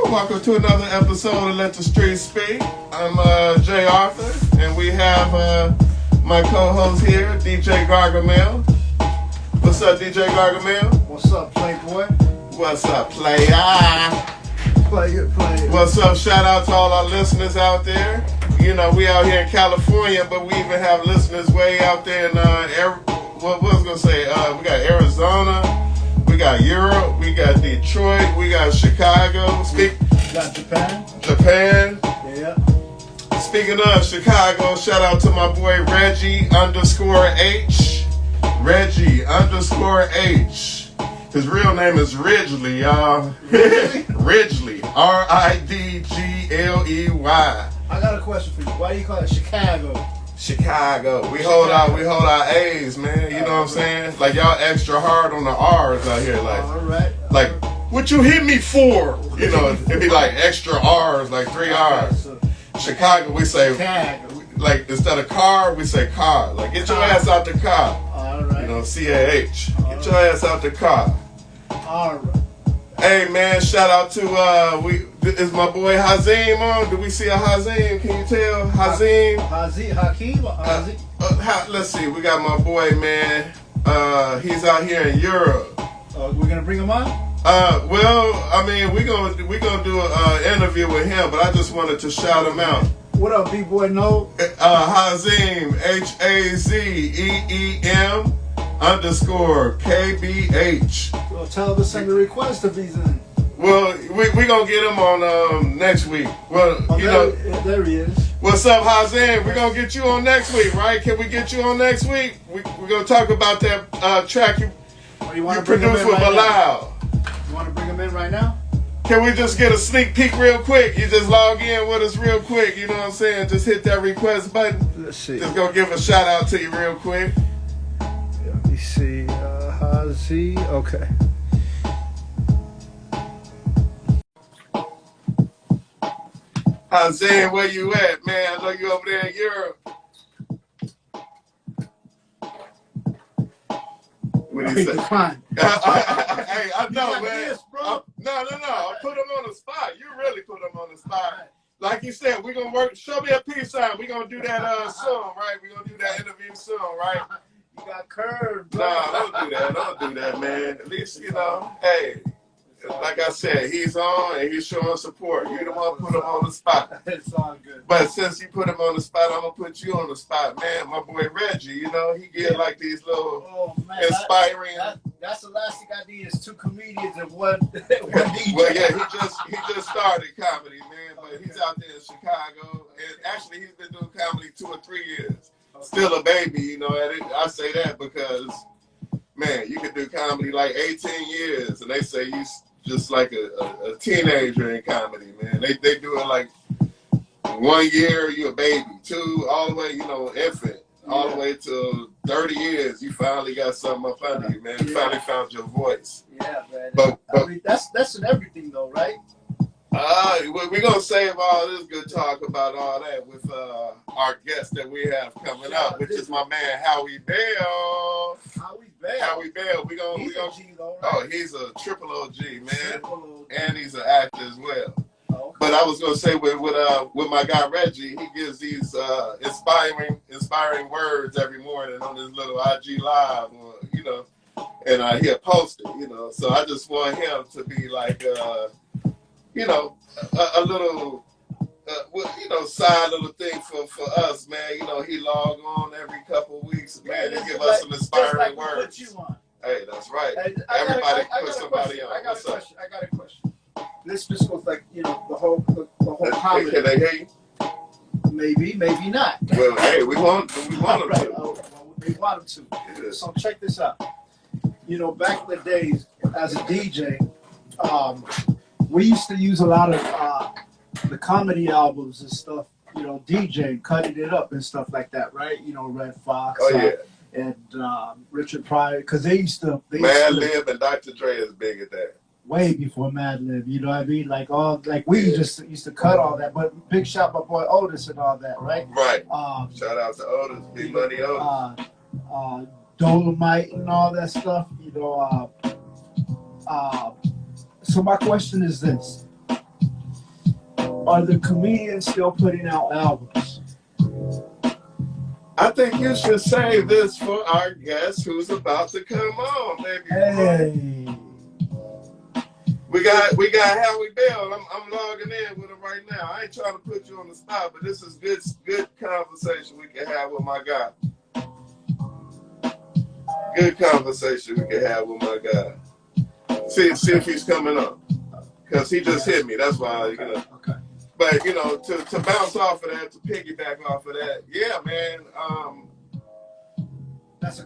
Welcome to another episode of Let the Streets Speak. I'm Jay Arthur, and we have my co-host here, DJ Gargamel. What's up, DJ Gargamel? What's up, Playboy? What's up, playa? Play it. What's up? Shout out to all our listeners out there. You know, we out here in California, but we even have listeners way out there in what was I gonna say? We got Arizona. We got Europe, we got Detroit, we got Chicago. We got Japan. Yeah. Speaking of Chicago, shout out to my boy Reggie_H. Reggie_H. His real name is Ridgley, y'all. Ridgley. Ridgley. I got a question for you. Why do you call it Chicago? Chicago. We hold our A's, man. You know what I'm saying? Like y'all extra hard on the R's out here. Like, all right. Like, what you hit me for? You know, it'd be like extra R's, like 3 R's. So, Chicago, we say, Chicago. like instead of car, we say car. Like, get your ass out the car. All right. You know, CAH. Get your ass out the car. All right. Hey, man, shout out to, is my boy Hazim on? Do we see a Hazim? Can you tell? Hazim? Hakeem? Let's see. We got my boy, man. He's out here in Europe. We're gonna bring him on? Well, I mean, we're gonna do an interview with him, but I just wanted to shout him out. What up, B-boy? No. Hazim, HAZEM_KBH. Well, tell him to send a request if he's in. Well, we gonna get him on next week. Well, there he is. What's up, Hazim? We're gonna get you on next week, right? Can we get you on next week? We're gonna talk about that track you produced with Bilal. You want to bring him in right now? Can we just get a sneak peek real quick? You just log in with us real quick, you know what I'm saying? Just hit that request button. Let's see. Just gonna give a shout out to you real quick. Let me see. Hazi. Okay. Hazim, where you at, man? I know you over there in Europe. What do you say? Fine. Hey, I know, man. This, bro. No. I put him on the spot. You really put him on the spot. Like you said, we're going to work. Show me a peace sign. We're going to do that soon, right? We're going to do that interview soon, right? You got curved, bro. Nah, don't do that, man. At least, you know, hey, like I said, he's on and he's showing support. You the one put him on the spot. It's all good. But since you put him on the spot, I'm going to put you on the spot, man. My boy Reggie, you know, he get like these little inspiring. That's the last thing I need is 2 comedians and one DJ. Well, yeah, he just started comedy, man. But he's out there in Chicago. And actually, he's been doing comedy 2 or 3 years. Still a baby, you know. I say that because, man, you can do comedy like 18 years. And they say you just like a teenager in comedy, man. They do it like 1 year, you're a baby. 2, all the way, you know, infant. All the way to 30 years, you finally got something up under you, man. You finally found your voice. Yeah, man. But I mean, that's in everything, though, right? We're going to save all this good talk about all that with our guest that we have coming up, which is my man, 𝘼𝙘𝙀𝙀. 𝘼𝙘𝙀𝙀. We're going to G, though, Oh, right? he's a triple OG, man. OG. And he's an actor as well. Okay. But I was gonna say with my guy Reggie, he gives these inspiring words every morning on his little IG live, or, you know, and he'll post it, you know. So I just want him to be like, you know, a little, you know, side little thing for us, man. You know, he log on every couple weeks, man, to give us some inspiring words. Hey, that's right. Everybody put somebody on. I got a question. This just was like, you know, the whole comedy. Can they hear you? Maybe not. Well, hey, we want them right. to. We want them to. Yeah. So check this out. You know, back in the days as a DJ, we used to use a lot of the comedy albums and stuff. You know, DJ cutting it up and stuff like that, right? You know, Red Fox. Oh yeah. And Richard Pryor, because they used to. Madlib and Dr. Dre is big at that. Way before Madlib, you know what I mean? Like we just used to cut all that, but big shout my boy Otis and all that, right? Right. Shout out to Otis, Big Money Otis. Dolomite and all that stuff, you know. So my question is this: are the comedians still putting out albums? I think you should save this for our guest who's about to come on, baby. Hey. We got 𝘵𝙂𝙀𝙀. I'm logging in with him right now. I ain't trying to put you on the spot, but this is good conversation we can have with my guy. Good conversation we can have with my guy. See if he's coming up. Because he just hit me. That's why, you know. Okay. But, you know, to bounce off of that, to piggyback off of that, yeah, man.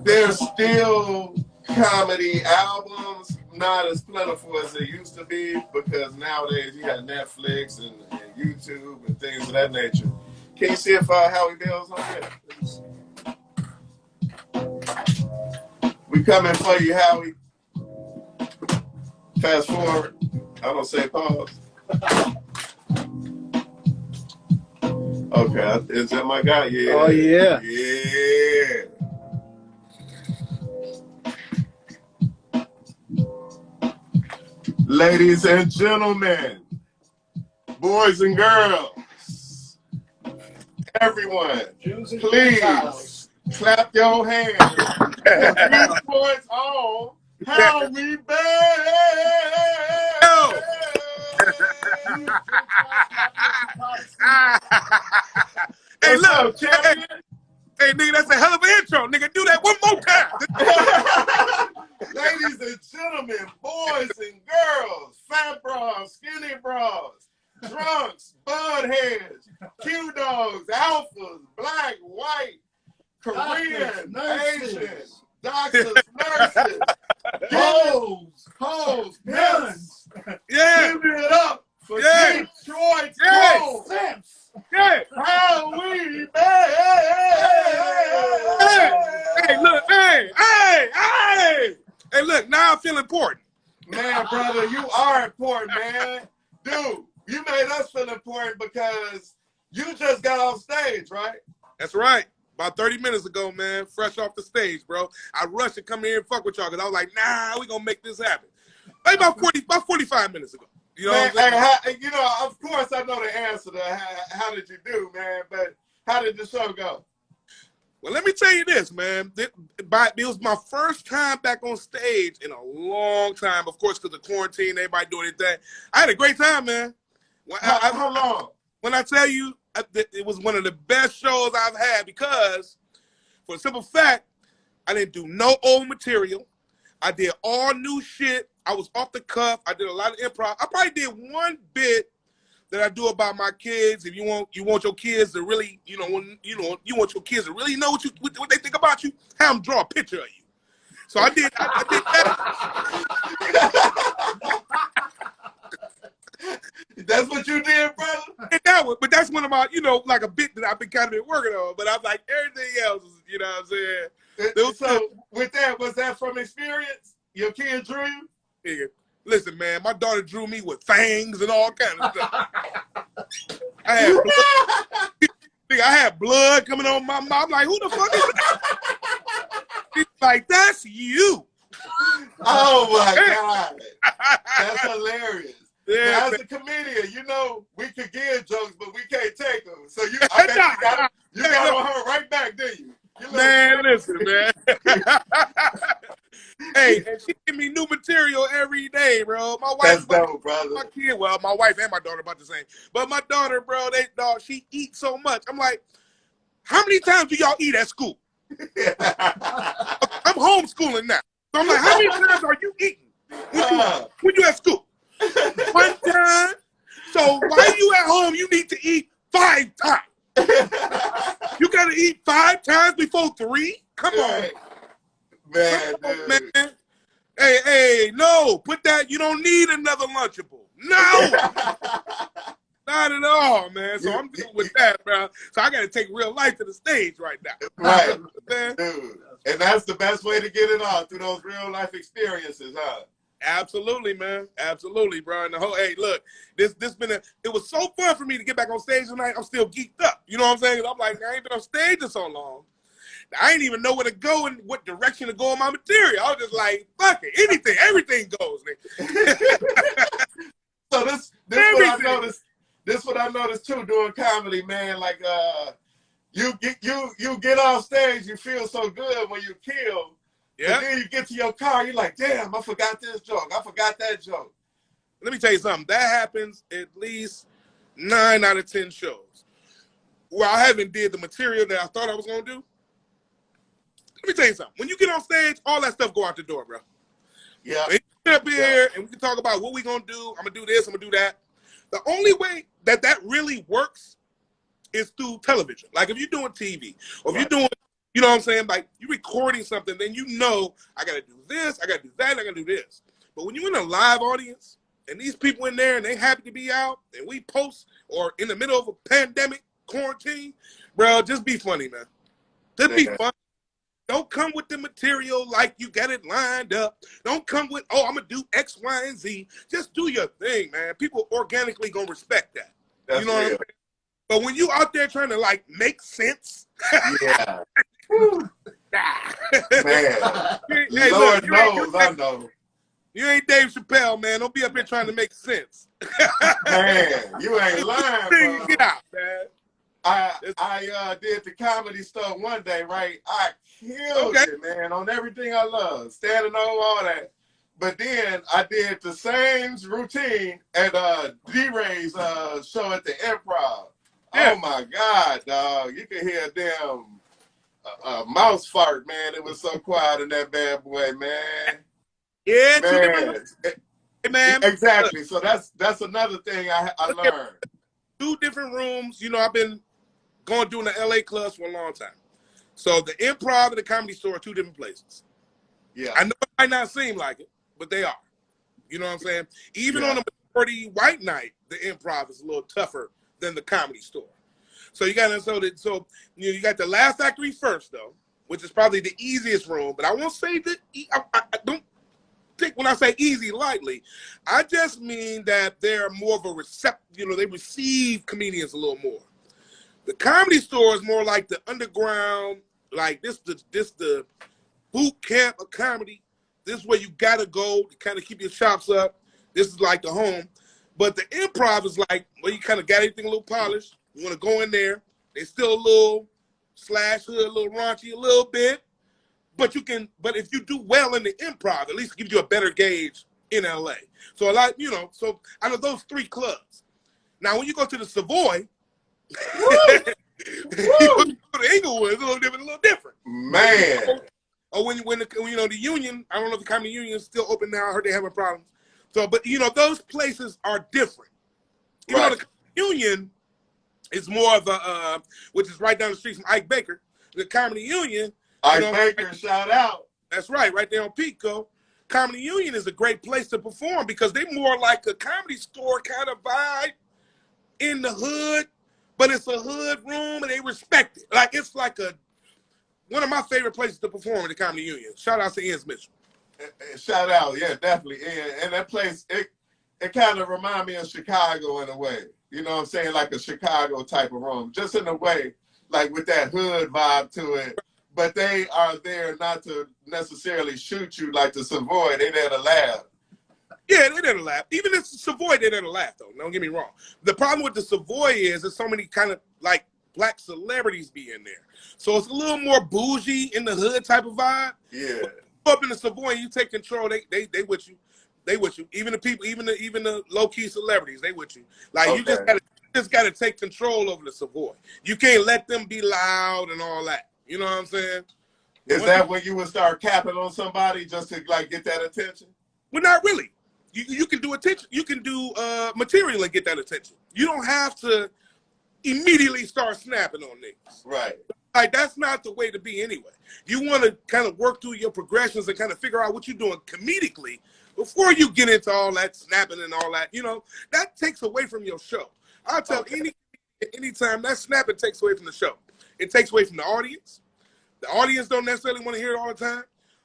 There's still comedy albums, not as plentiful as they used to be, because nowadays you have Netflix and YouTube and things of that nature. Can you see if 𝘵𝙀𝙀's on there? We coming for you, Howie. Fast forward. I don't say pause. Okay, is that my guy? Yeah. Oh, yeah. Yeah. Ladies and gentlemen, boys and girls, everyone, please clap your hands. These boys on 𝘵𝙀𝙀𝙀. Hey, What's up, look, champion? hey, nigga, that's a hell of an intro, nigga. Do that one more time. Ladies and gentlemen, boys and girls, fat bras, skinny bras, drunks, budheads, Q-dogs, alphas, black, white, Korean, Asian, doctors, nurses, hoes, pimps. Yeah. Give it up for Yeah. Detroit Yes. Simps. Yeah. 𝘵𝙀𝙀𝙀. Hey, look, hey. Hey, look, now I feel important. Man, brother, you are important, man. Dude, you made us feel important because you just got off stage, right? That's right. About 30 minutes ago, man, fresh off the stage, bro. I rushed to come here and fuck with y'all because I was like, nah, we gonna make this happen. Maybe about 45 minutes ago. You know Man, what I'm saying? you know, of course I know the answer to how did you do, man, but how did the show go? Well, let me tell you this, man. It was my first time back on stage in a long time, of course, because of quarantine, everybody doing their thing. I had a great time, man. How long? When I tell you, it was one of the best shows I've had because, for the simple fact, I didn't do no old material. I did all new shit. I was off the cuff. I did a lot of improv. I probably did one bit that I do about my kids. If you want your kids to really, you want your kids to really know what they think about you, have them draw a picture of you. So I did that. That's what you did, brother? But that's one of my, like a bit that I've been kind of been working on. But I'm like, everything else is, you know what I'm saying? So with that, was that from experience? Your kid drew you? Nigga, listen, man, my daughter drew me with fangs and all kind of stuff. I had blood coming on my mouth. I'm like, who the fuck is that? She's like, that's you. Oh my God. That's hilarious. Yeah, now, as a comedian, we could give jokes, but we can't take them. So I bet you got on her right back, didn't you? Man, listen, man. Hey, and she give me new material every day, bro. My wife, that's dope, brother. My kid, well, my wife and my daughter about the same. But my daughter, bro, she eats so much. I'm like, how many times do y'all eat at school? I'm homeschooling now. So I'm like, how many times are you eating when you at school? One time. So while you at home, you need to eat 5 times. You gotta eat 5 times before 3? Come on. Man, man. Hey, no, put that, you don't need another Lunchable. No! Not at all, man. So I'm dealing with that, bro. So I gotta take real life to the stage right now. Right. Dude. And that's the best way to get it on, through those real life experiences, huh? Absolutely, man. Absolutely, bro. And hey, look, it was so fun for me to get back on stage tonight. I'm still geeked up. You know what I'm saying? I'm like, I ain't been on stage in so long. I ain't even know where to go and what direction to go on my material. I was just like, fuck it, everything goes, nigga. So this what I noticed. this what I noticed too doing comedy, man. Like you get off stage, you feel so good when you kill. Yeah. But then you get to your car, you're like, damn, I forgot this joke. I forgot that joke. Let me tell you something. That happens at least 9 out of 10 shows where I haven't did the material that I thought I was gonna do. Let me tell you something. When you get on stage, all that stuff go out the door, bro. Yeah. When you get up here and we can talk about what we gonna do. I'm gonna do this. I'm gonna do that. The only way that really works is through television. Like if you're doing TV or if you're doing, you know what I'm saying? Like you're recording something, then you know I gotta do this, I gotta do that, I gotta do this. But when you're in a live audience and these people in there and they happy to be out and we post or in the middle of a pandemic quarantine, bro, just be funny, man. Just be funny. Don't come with the material like you got it lined up. Don't come with, oh, I'm going to do X, Y, and Z. Just do your thing, man. People organically going to respect that. That's you know what I'm saying? But when you out there trying to, like, make sense. Yeah. Man. Hey, Lord knows, I know. You ain't Dave Chappelle, man. Don't be up here trying to make sense. Man, you ain't lying, bro. Get out, man. I did the Comedy Store one day, right? I killed it, man, on everything I love, standing on all that. But then I did the same routine at D-Ray's show at the Improv. Yeah. Oh my God, dog! You could hear a damn mouse fart, man. It was so quiet in that bad boy, man. Yeah, man. Man. Exactly. So that's another thing I learned. 2 different rooms. You know, I've been doing the LA clubs for a long time. So the Improv and the Comedy Store are 2 different places. Yeah. I know it might not seem like it, but they are. You know what I'm saying? Even on a majority white night, the Improv is a little tougher than the Comedy Store. So you got you got the Laugh Factory first though, which is probably the easiest room. But I won't say that. I don't think when I say easy lightly. I just mean that they're more of a they receive comedians a little more. The Comedy Store is more like the underground, like this the boot camp of comedy. This is where you gotta go to kind of keep your chops up. This is like the home. But the Improv is like where you kind of got everything a little polished. You want to go in there. They still a little slash hood, a little raunchy, a little bit. But if you do well in the Improv, at least it gives you a better gauge in LA. So so out of those 3 clubs. Now when you go to the Savoy, you go to Inglewood, it's a little different. Man. Or when the Union, I don't know if the Comedy Union is still open now. I heard they're having problems. So, but those places are different. Even though the Union is more of a, which is right down the street from Ike Baker. The Comedy Union. Ike Baker, shout out. That's right there on Pico. Comedy Union is a great place to perform because they're more like a Comedy Store kind of vibe in the hood, but it's a hood room and they respect it. Like it's like one of my favorite places to perform in the Comedy Union. Shout out to Ian Mitchell. Shout out, yeah, definitely. And that place, it kind of reminds me of Chicago in a way. You know what I'm saying? Like a Chicago type of room. Just in a way, like with that hood vibe to it. But they are there not to necessarily shoot you like the Savoy. They're there to laugh. Yeah, they're there to laugh. Even if Savoy, they're there to laugh, though. Don't get me wrong. The problem with the Savoy is there's so many kind of like black celebrities be in there. So it's a little more bougie in the hood type of vibe. Yeah. Up in the Savoy, you take control. They with you. They with you. Even the people, even the low key celebrities, they with you. Like you just gotta take control over the Savoy. You can't let them be loud and all that. You know what I'm saying? Is that when you would start capping on somebody just to like get that attention? Well, not really. You can do attention. You can do material and get that attention. You don't have to immediately start snapping on niggas. Right. Like that's not the way to be anyway. You want to kind of work through your progressions and kind of figure out what you're doing comedically before you get into all that snapping and all that. That takes away from your show. I'll tell anytime that snapping takes away from the show. It takes away from the audience. The audience don't necessarily want to hear it all the time.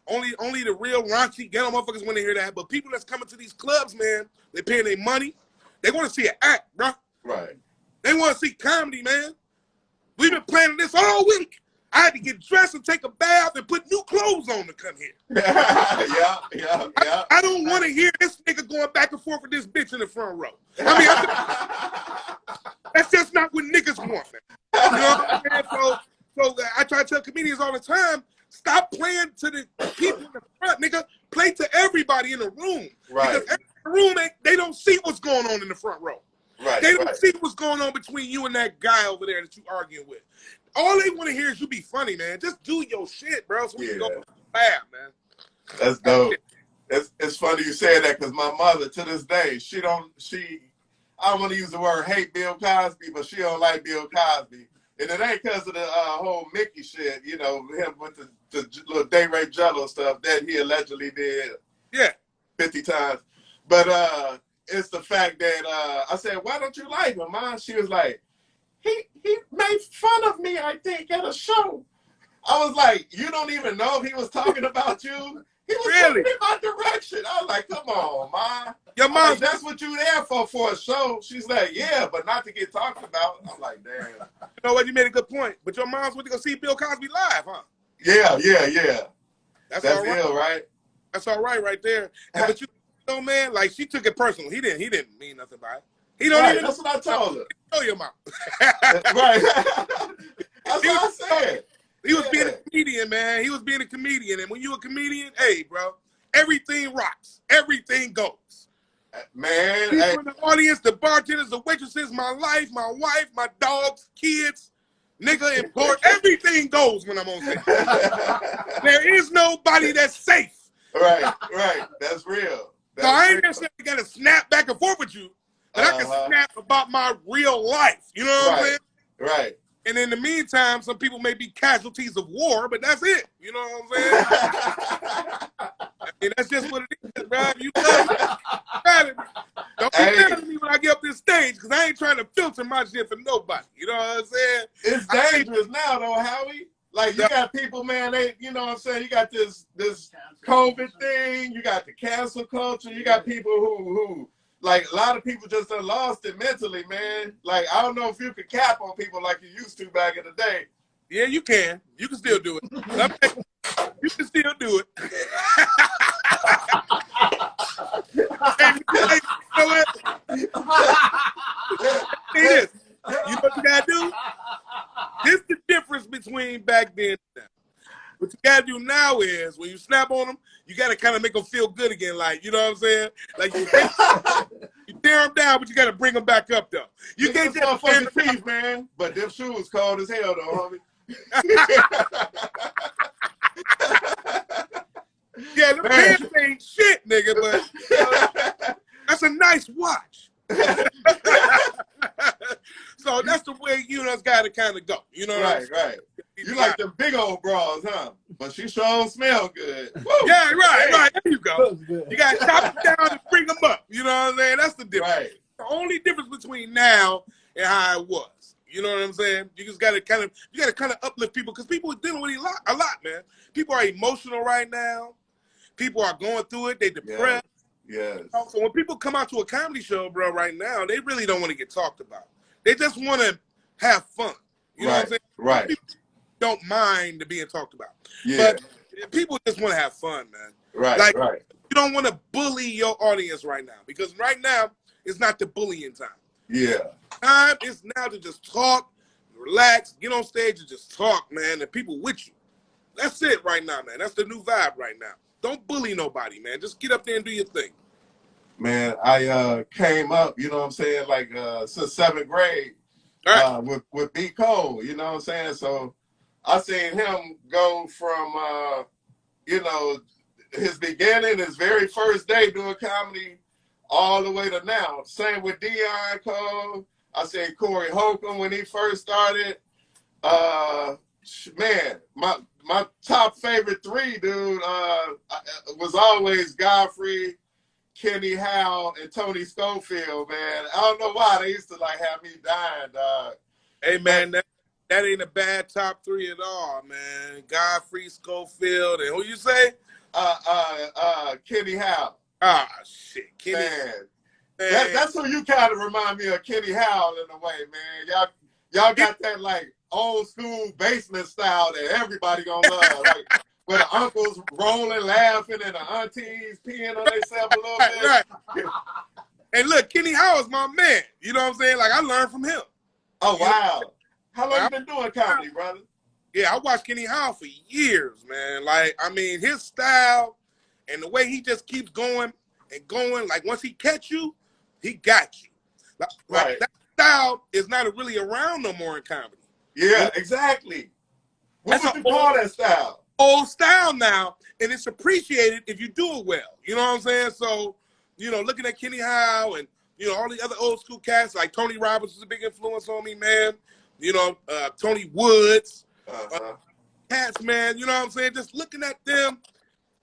Only the real raunchy ghetto motherfuckers want to hear that. But people that's coming to these clubs, man, they're paying their money. They want to see an act, bro. Right. They want to see comedy, man. We've been planning this all week. I had to get dressed and take a bath and put new clothes on to come here. Yeah. I don't want to hear this nigga going back and forth with this bitch in the front row. I want, man. You know what I'm saying? So I try to tell comedians all the time, stop playing to the people in the front, nigga. Play to everybody in the room. Right. Because every room, they don't see what's going on in the front row. Right. They don't see what's going on between you and that guy over there that you arguing with. All they want to hear is you be funny, man. Just do your shit, bro, so we can go laugh, man. That's dope. It's funny you say that because my mother, to this day, I don't want to use the word hate Bill Cosby, but she don't like Bill Cosby. And it ain't because of the whole Mickey shit, you know, him with the little day rape jello stuff that he allegedly did 50 times. But it's the fact that I said, why don't you like him, Mom? She was like, he made fun of me, I think, at a show. I was like, you don't even know if he was talking about you? He was looking in my direction. I was like, come on, Ma. Your mom, like, that's what you there for a show. She's like, yeah, but not to get talked about. I'm like, damn. You know what? You made a good point. But your mom's went to go see Bill Cosby live, huh? Yeah. That's all right. ill, right? That's all right there. But you know, man, like she took it personal. He didn't mean nothing by it. He don't even. That's what I told her. Know your mom. Right. That's what I said. He was being a comedian, man. He was being a comedian. And when you a comedian, hey, bro, everything rocks. Everything goes. Man. People in the audience, the bartenders, the waitresses, my life, my wife, my dogs, kids, nigga, employee, everything goes when I'm on stage. There is nobody that's safe. Right. That's real. So I ain't necessarily got to snap back and forth with you, but I can snap about my real life. You know what I'm saying? Right. And in the meantime, some people may be casualties of war, but that's it. You know what I'm saying? I mean, that's just what it is, bro. You love me. Don't be mad at me when I get up this stage, because I ain't trying to filter my shit for nobody. You know what I'm saying? It's dangerous now, though, Howie. Like, you got people, man, you know what I'm saying? You got this COVID thing. You got the cancel culture. You got people who like, a lot of people just done lost it mentally, man. Like, I don't know if you could cap on people like you used to back in the day. Yeah, you can. You can still do it. You can still do it. Hey, you know what? See this. You know what you gotta do? This is the difference between back then and now. What you gotta do now is, when you snap on them, you gotta kind of make them feel good again. Like, you know what I'm saying? Like, you tear them down, but you gotta bring them back up, though. You can't just fucking teeth, man. But them shoes cold as hell, though, homie. Yeah, the pants ain't shit, nigga, but that's a nice watch. So that's the way you know, gotta kind of go. You know what I'm saying? Right. You like them big old bras, huh? But she sure smell good. Woo! Yeah, right. There you go. You gotta chop them down and bring them up. You know what I'm saying? That's the difference. Right. The only difference between now and how it was. You know what I'm saying? You just gotta kind of uplift people, because people are dealing with a lot, man. People are emotional right now. People are going through it. They depressed. Yes. So when people come out to a comedy show, bro, right now, they really don't want to get talked about. They just want to have fun. You know what I'm saying? Right. People don't mind being talked about. Yeah. But people just want to have fun, man. Right. You don't want to bully your audience right now, because right now is not the bullying time. Yeah. Time is now to just talk, relax, get on stage and just talk, man, and people with you. That's it right now, man. That's the new vibe right now. Don't bully nobody, man. Just get up there and do your thing. Man, I came up, you know what I'm saying, like since 7th grade with B. Cole, you know what I'm saying? So I seen him go from, you know, his beginning, his very first day doing comedy, all the way to now. Same with Dion Cole. I seen Corey Holcomb when he first started. Man, my top favorite three, dude, was always Godfrey, Kenny Howe, and Tony Schofield, man. I don't know why they used to like have me dying, dog. Hey, man, that ain't a bad top three at all, man. Godfrey, Schofield, and who you say? Kenny Howe. Ah, shit, Kenny. Man. That's who you kind of remind me of, Kenny Howe, in a way, man. Y'all got that like old school basement style that everybody gonna love, like where the uncles rolling, laughing, and the aunties peeing on themselves a little bit. Right. And look, Kenny Howe is my man. You know what I'm saying? Like, I learned from him. Oh, wow. How long you been doing comedy, brother? Yeah, I watched Kenny Howell for years, man. Like, I mean, his style and the way he just keeps going and going. Like, once he catch you, he got you. Like that style is not really around no more in comedy. Yeah, exactly. What would you call that style? Old style now, and it's appreciated if you do it well. You know what I'm saying? So, you know, looking at Kenny Howell and, you know, all the other old school cats, like Tony Roberts was a big influence on me, man. You know, Tony Woods, cats, man. You know what I'm saying? Just looking at them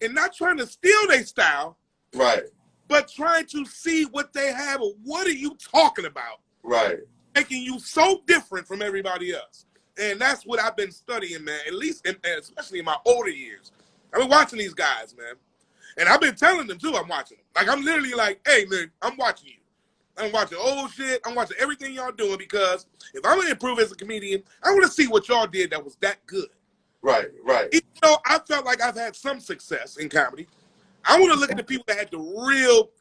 and not trying to steal their style. Right. But trying to see what they have or what are you talking about? Right. Making you so different from everybody else. And that's what I've been studying, man, at least, especially in my older years. I've been watching these guys, man. And I've been telling them, too, I'm watching them. Like, I'm literally like, hey, man, I'm watching you. I'm watching old shit. I'm watching everything y'all doing because if I'm going to improve as a comedian, I want to see what y'all did that was that good. Right, right. Even though I felt like I've had some success in comedy, I want to look at the people that had the real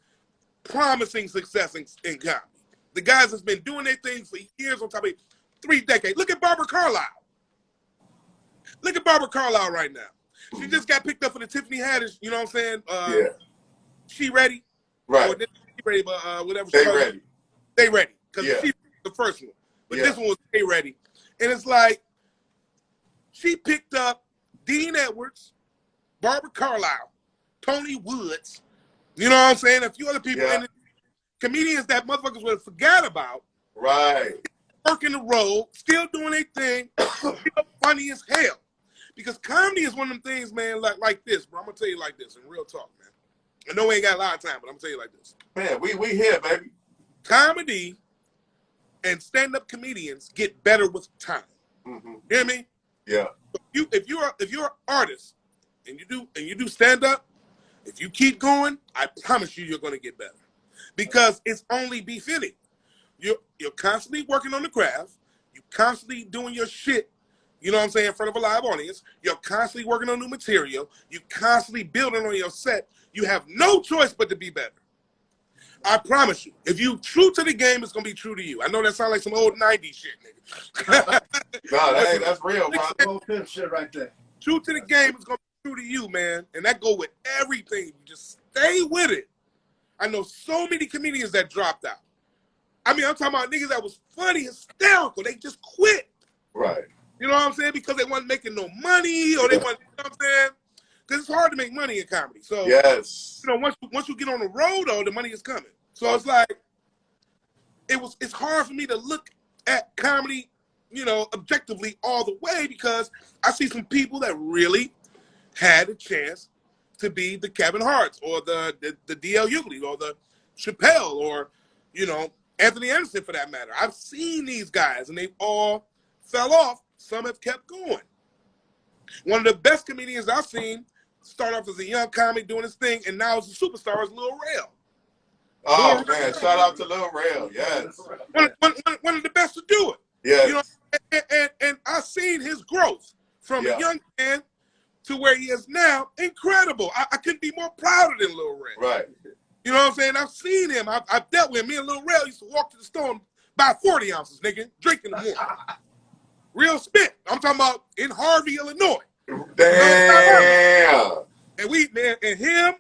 promising success in comedy. The guys that's been doing their thing for years on top of 3 decades. Look at Barbara Carlisle. Look at Barbara Carlisle right now. She just got picked up for the Tiffany Haddish, you know what I'm saying? Yeah. She Ready? Right. Or She Ready, but whatever. They Ready. They Ready. Because Yeah. she was the first one. But this one was They Ready. And it's like, she picked up Dean Edwards, Barbara Carlisle, Tony Woods, you know what I'm saying? A few other people, and comedians that motherfuckers would have forgot about. Right. Working the road, still doing their thing, still funny as hell. Because comedy is one of them things, man, like this, bro. I'm going to tell you like this in real talk, man. I know we ain't got a lot of time, but I'm going to tell you like this. Man, we here, baby. Comedy and stand-up comedians get better with time. Mm-hmm. You hear me? Yeah. If you're an artist and you do stand-up, if you keep going, I promise you're going to get better. Because it's only befitting. You're constantly working on the craft. You're constantly doing your shit, you know what I'm saying, in front of a live audience. You're constantly working on new material. You're constantly building on your set. You have no choice but to be better. I promise you. If you true to the game, it's going to be true to you. I know that sounds like some old 90s shit, nigga. No, that's real, bro. Old pimp shit right there. True to the game is going to be true to you, man. And that go with everything. You just stay with it. I know so many comedians that dropped out. I mean, I'm talking about niggas that was funny, hysterical. They just quit. Right. You know what I'm saying? Because they wasn't making no money or they wasn't, you know what I'm saying? Because it's hard to make money in comedy. So, yes. You know, once you get on the road, though, the money is coming. So it's like, it's hard for me to look at comedy, you know, objectively all the way because I see some people that really had a chance to be the Kevin Harts or the D.L. Hughley or the Chappelle or, you know, Anthony Anderson for that matter. I've seen these guys and they've all fell off. Some have kept going. One of the best comedians I've seen start off as a young comic doing his thing and now is a superstar is Lil Rel. Oh, man, shout out to Lil Rel, yes. One of the best to do it. Yes. You know, and I've seen his growth from a young man to where he is now. Incredible. I couldn't be more prouder than Lil Rel. Right. You know what I'm saying? I've seen him. I've dealt with him. Me and Lil Rel used to walk to the store and buy 40 ounces, nigga, drinking the water. Real spit. I'm talking about in Harvey, Illinois. Damn. And and him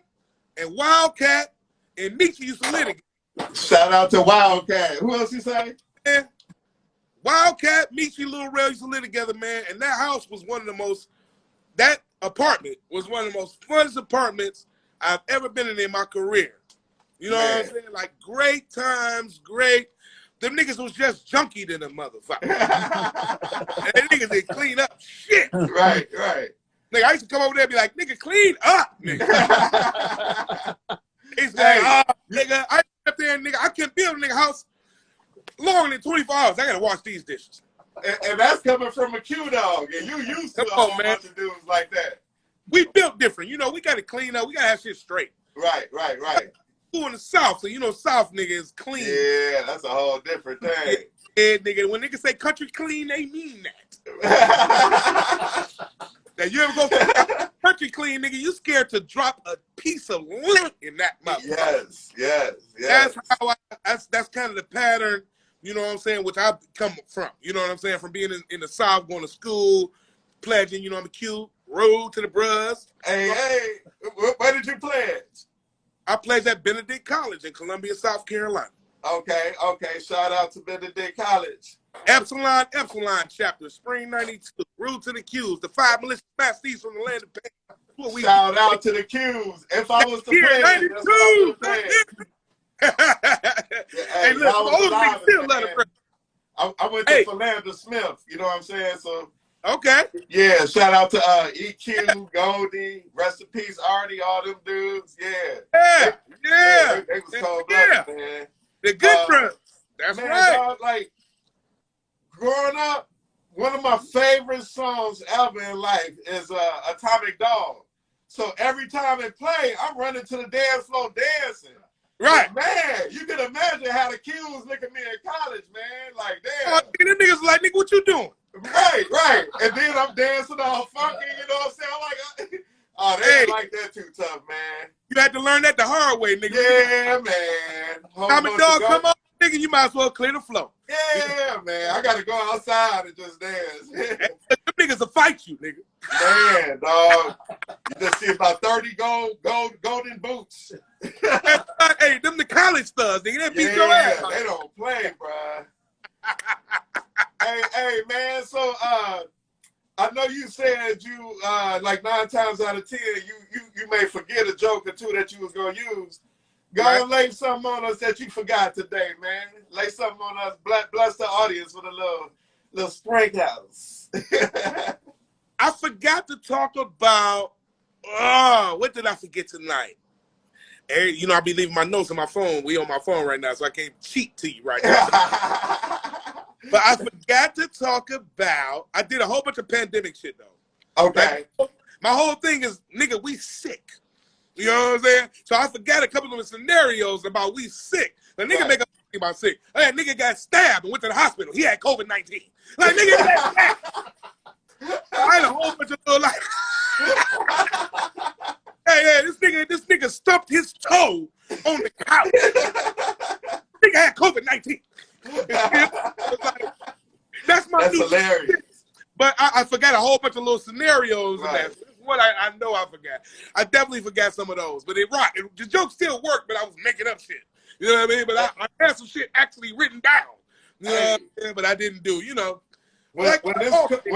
and Wildcat and Meechie used to live together. Shout out to Wildcat. Who else you say? Man, Wildcat, Meechie, Lil Rel used to live together, man. And that house was that apartment was one of the most funnest apartments I've ever been in my career. You know what I'm saying? Like, great times, great. Them niggas was just junky than a motherfucker. And them niggas didn't clean up shit. Right, right. Nigga, I used to come over there and be like, nigga, clean up, nigga. He's like, nigga, I up there and nigga, I can't build a nigga house longer than 24 hours. I gotta wash these dishes. And that's coming from a Q-Dog, and you used to a whole bunch of dudes like that. We built different. You know, we gotta clean up. We gotta have shit straight. Right, right, right. Who in the South, so you know South nigga is clean. Yeah, that's a whole different thing. Yeah, nigga, when niggas say country clean, they mean that. Now, you ever go to country clean, nigga, you scared to drop a piece of lint in that mouth. Yes, yes, yes. That's how that's kind of the pattern you know what I'm saying, which I come from, you know what I'm saying, from being in the South, going to school, pledging, you know, I'm a Q, road to the bruhs. Hey, where did you pledge? I pledged at Benedict College in Columbia, South Carolina. Okay, shout out to Benedict College. Epsilon chapter, spring 92, road to the Qs, the 5 militia masties from the land of pain. Shout out to the Qs. If I was to pledge, that's what I would have pledged. Hey, look, all those niggas still love the I went to Philander Smith, you know what I'm saying? So okay. Yeah, shout out to EQ, Goldie, rest in peace, Artie, all them dudes. Yeah. They was cold-blooded, man. They're good friends. That's man, right. Dog, like, growing up, one of my favorite songs ever in life is Atomic Dog. So every time it play, I'm running to the dance floor dancing. Right. But man, you can imagine how the Qs look at me in college, man. Like, damn. Oh, them niggas like, nigga, what you doing? Right. And then I'm dancing all funky, you know what I'm saying? I'm like, oh, they ain't like that too tough, man. You had to learn that the hard way, nigga. Yeah, man. Atomic Dog come on, nigga, you might as well clear the floor. Yeah, man. I got to go outside and just dance. Them niggas will fight you, nigga. Man, dog. You just see about 30 golden boots. Hey, them the college studs, nigga. They beat your ass. They don't play, bruh. hey, man. So, I know you said you like 9 times out of 10, you may forget a joke or two that you was gonna use. Go and lay something on us that you forgot today, man. Lay something on us. Bless the audience with a little spring house. I forgot to talk about. What did I forget tonight? Hey, you know, I be leaving my notes on my phone. We on my phone right now, so I can't cheat to you right now. But I forgot to talk about. I did a whole bunch of pandemic shit though. Okay. Like, my whole thing is, nigga, we sick. You know what I'm saying? So I forgot a couple of the scenarios about we sick. The nigga make a thing about sick. Hey, that nigga got stabbed and went to the hospital. He had COVID-19. Like, nigga got stabbed. I had a whole bunch of little like. Hey, this nigga stumped his toe on the couch. Nigga had COVID-19. That's hilarious. Shit. But I forgot a whole bunch of little scenarios in that. What I know I forgot. I definitely forgot some of those. But it rocked. The joke still worked, but I was making up shit. You know what I mean? But I had some shit actually written down. You know what I'm saying? But I didn't do, you know. When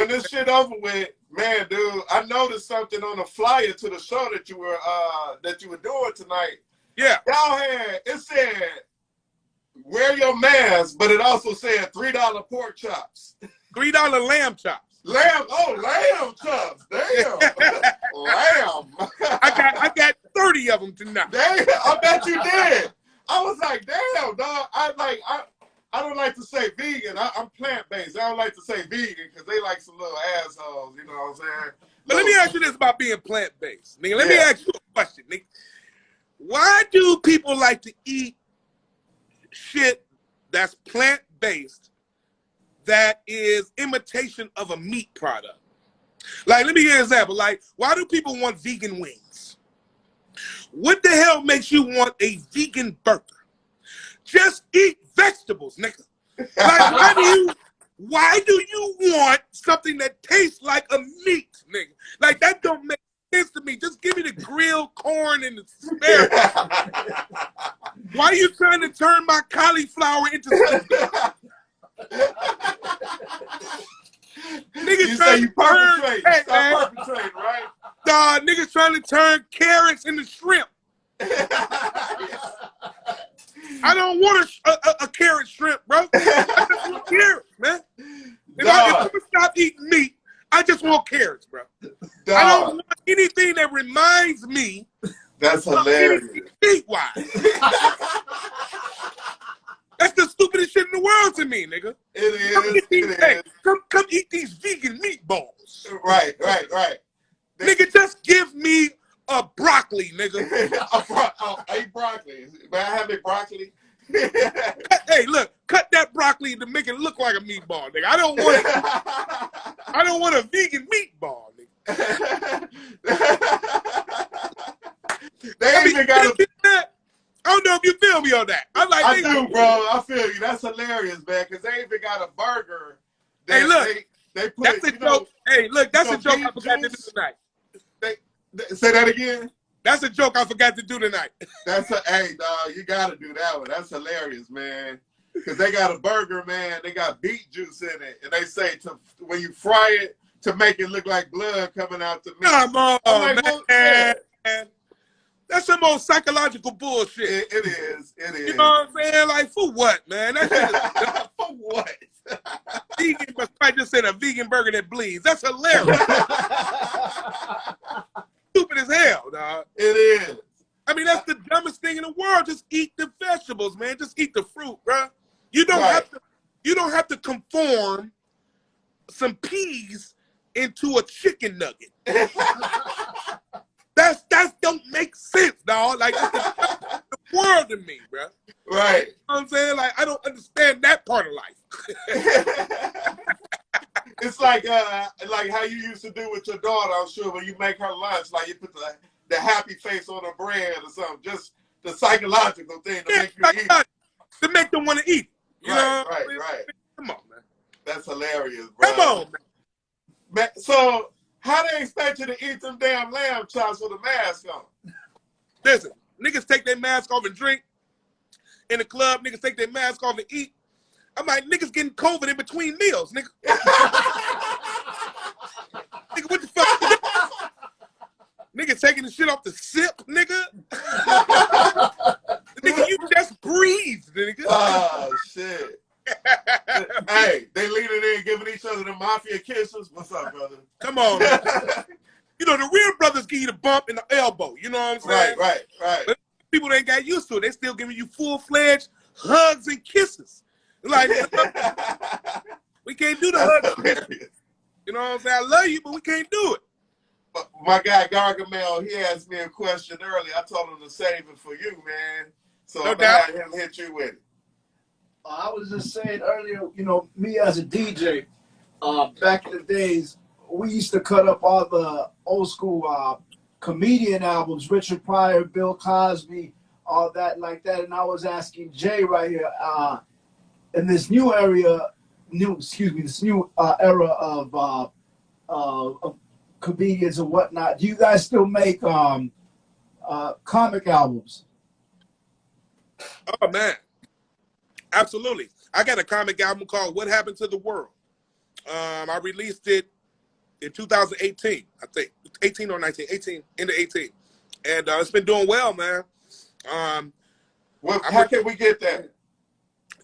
this shit over with, man, dude, I noticed something on the flyer to the show that you were doing tonight. Yeah. Y'all it said, wear your mask, but it also said $3 pork chops. $3 lamb chops. Lamb chops. Damn. Lamb. I got 30 of them tonight. Damn, I bet you did. I was like, damn, dog. I don't like to say vegan. I'm plant-based. I don't like to say vegan because they like some little assholes, you know what I'm saying? But let me ask you this about being plant-based. Nigga, let me ask you a question, nigga. Why do people like to eat shit that's plant-based that is imitation of a meat product? Like, let me give you an example. Like, why do people want vegan wings? What the hell makes you want a vegan burger? Just eat vegetables, nigga. Like, why do you want something that tastes like a meat, nigga? Like, that don't make sense to me. Just give me the grilled corn and the asparagus. Why are you trying to turn my cauliflower into something? Niggas trying to turn, perpetrating, right? Niggas trying to turn carrots into shrimp. I don't want a carrot shrimp, bro. I just want carrots, man. If I stop eating meat, I just want carrots, bro. I don't want anything that reminds me. That's hilarious. Meat-wise. That's the stupidest shit in the world to me, nigga. It is. Come eat these vegan meatballs. Right. Nigga, just give me a broccoli, nigga. I eat broccoli. May I have a broccoli? Hey, look, cut that broccoli to make it look like a meatball, nigga. I don't want a vegan meatball, nigga. They even got I don't know if you feel me on that. I like I do, bro. I feel you. That's hilarious, man. Because they even got a burger. Hey, look. They put, That's a joke. Hey, look, that's a joke I forgot to do tonight. Say that again. That's a joke I forgot to do tonight. Hey, dog, you got to do that one. That's hilarious, man. Because they got a burger, man. They got beet juice in it. And they say when you fry it, to make it look like blood coming out the meat. Come on, like, man. Well, yeah. That's some old psychological bullshit. It is. You know what I'm saying? Like, for what, man? That shit is for what? Vegan, but I just said a vegan burger that bleeds. That's hilarious. Stupid as hell, dog. It is. I mean, that's the dumbest thing in the world. Just eat the vegetables, man. Just eat the fruit, bro. You don't have to conform some peas into a chicken nugget. That don't make sense, dog. Like, it's the world to me, bro. Right. You know what I'm saying? Like, I don't understand that part of life. It's like how you used to do with your daughter, I'm sure, when you make her lunch, like you put the happy face on her bread or something. Just the psychological thing to make you eat. To make them want to eat. You know? Right. Come on, man. That's hilarious, bro. Come on, man. So, how they expect you to eat them damn lamb chops with a mask on? Listen, niggas take their mask off and drink. In the club, niggas take their mask off and eat. I'm like, niggas getting COVID in between meals, nigga. Nigga, what the fuck? Nigga taking the shit off the sip, nigga. Nigga, you just breathed, nigga. Oh, shit. Hey, they leaning in, giving each other the mafia kisses. What's up, brother? Come on, man. You know, the real brothers give you the bump in the elbow. You know what I'm saying? Right. But people ain't got used to it. They still giving you full-fledged hugs and kisses. Like, we can't do the hugs. You know what I'm saying? I love you, but we can't do it. But my guy Gargamel, he asked me a question earlier. I told him to save it for you, man. So I'm gonna have him hit you with it. I was just saying earlier, you know, me as a DJ, back in the days, we used to cut up all the old school comedian albums, Richard Pryor, Bill Cosby, all that like that. And I was asking Jay right here, in this new era of comedians and whatnot, do you guys still make comic albums? Oh, man. Absolutely. I got a comic album called What Happened to the World. I released it in 2018, I think. 18 or 19, 18, into 18. And it's been doing well, man. How can we get that?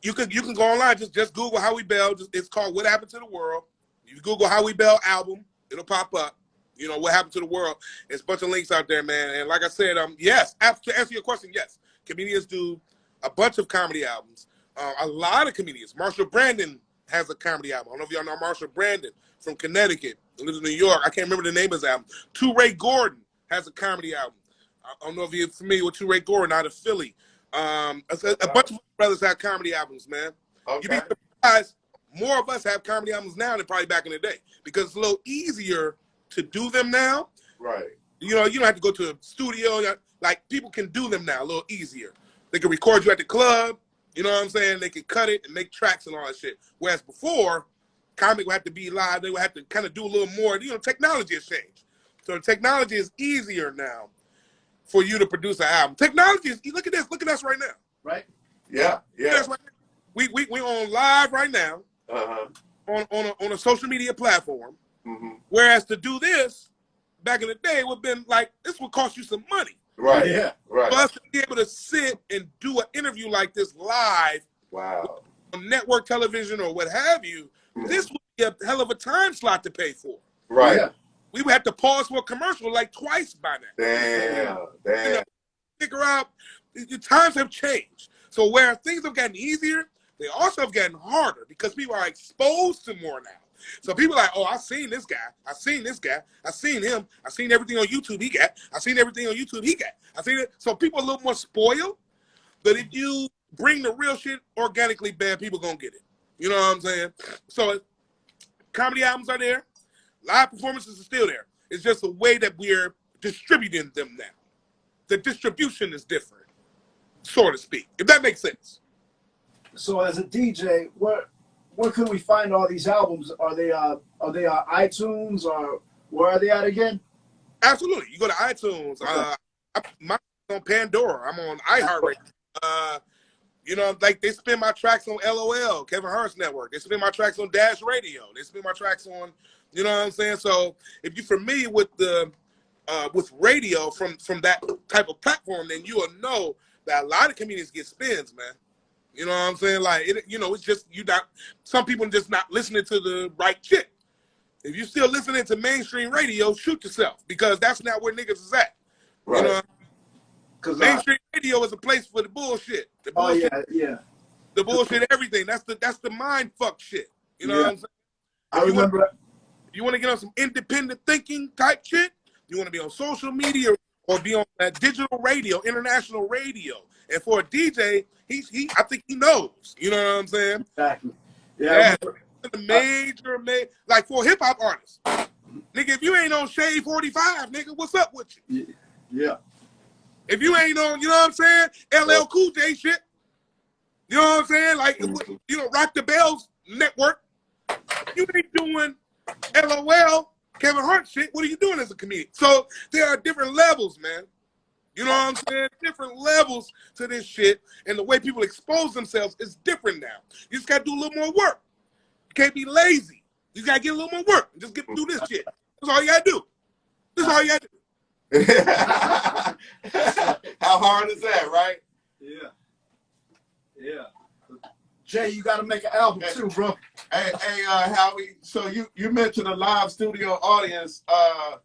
You can go online, just Google Howie Bell. It's called What Happened to the World. If you Google Howie Bell album, it'll pop up. You know, What Happened to the World. There's a bunch of links out there, man. And like I said, yes, to answer your question, yes. Comedians do a bunch of comedy albums. A lot of comedians. Marshall Brandon has a comedy album. I don't know if y'all know Marshall Brandon from Connecticut. He lives in New York. I can't remember the name of his album. Ray Gordon has a comedy album. I don't know if you're familiar with Ray Gordon out of Philly. A bunch of brothers have comedy albums, man. Okay. You'd be surprised. More of us have comedy albums now than probably back in the day because it's a little easier to do them now. Right. You know, you don't have to go to a studio. Like, people can do them now a little easier. They can record you at the club. You know what I'm saying? They can cut it and make tracks and all that shit. Whereas before, comic would have to be live. They would have to kind of do a little more. You know, technology has changed. So the technology is easier now for you to produce an album. Technology is, look at this. Look at us right now. Right? Yeah. Right now. We on live right now on a social media platform. Mm-hmm. Whereas to do this, back in the day, would have been like, this would cost you some money. Right. Yeah. Right. For us to be able to sit and do an interview like this live on network television or what have you, this would be a hell of a time slot to pay for. Right. Yeah. We would have to pause for a commercial like twice by now. Damn. You know, figure out, the times have changed. So where things have gotten easier, they also have gotten harder because people are exposed to more now. So people are like, oh, I've seen this guy. I've seen this guy. I've seen him. I've seen everything on YouTube he got. I've seen everything on YouTube he got. I've seen it. So people are a little more spoiled. But if you bring the real shit organically, bad people going to get it. You know what I'm saying? So comedy albums are there. Live performances are still there. It's just the way that we're distributing them now. The distribution is different, so to speak. If that makes sense. So as a DJ, where can we find all these albums? Are they on iTunes, or where are they at again? Absolutely. You go to iTunes. Okay. I'm on Pandora. I'm on iHeartRadio. You know, like they spin my tracks on LOL, Kevin Hart's network. They spin my tracks on Dash Radio. They spin my tracks on, you know what I'm saying? So if you're familiar with with radio from that type of platform, then you will know that a lot of comedians get spins, man. You know what I'm saying? Like, it's just some people just not listening to the right shit. If you're still listening to mainstream radio, shoot yourself, because that's not where niggas is at. Right. You know, because mainstream radio is a place for the bullshit. The bullshit. Oh yeah. The bullshit, everything. That's the mind fuck shit. You know what I'm saying? I remember. You want to get on some independent thinking type shit? You want to be on social media or be on that digital radio, international radio. And for a DJ, I think he knows. You know what I'm saying? Exactly. Yeah. Major, like for a hip hop artist, nigga, if you ain't on Shade 45, nigga, what's up with you? Yeah. If you ain't on, you know what I'm saying, LL Cool J shit, you know what I'm saying? Like, you know, Rock the Bells Network, you ain't doing LOL, Kevin Hart shit. What are you doing as a comedian? So there are different levels, man. You know what I'm saying? Different levels to this shit, and the way people expose themselves is different now. You just gotta do a little more work. You can't be lazy. You gotta get a little more work. Just get do this shit. That's all you gotta do. That's all you gotta do. How hard is that, right? Yeah. Yeah. Jay, you got to make an album too, bro. Hey, Howie. So you mentioned a live studio audience. I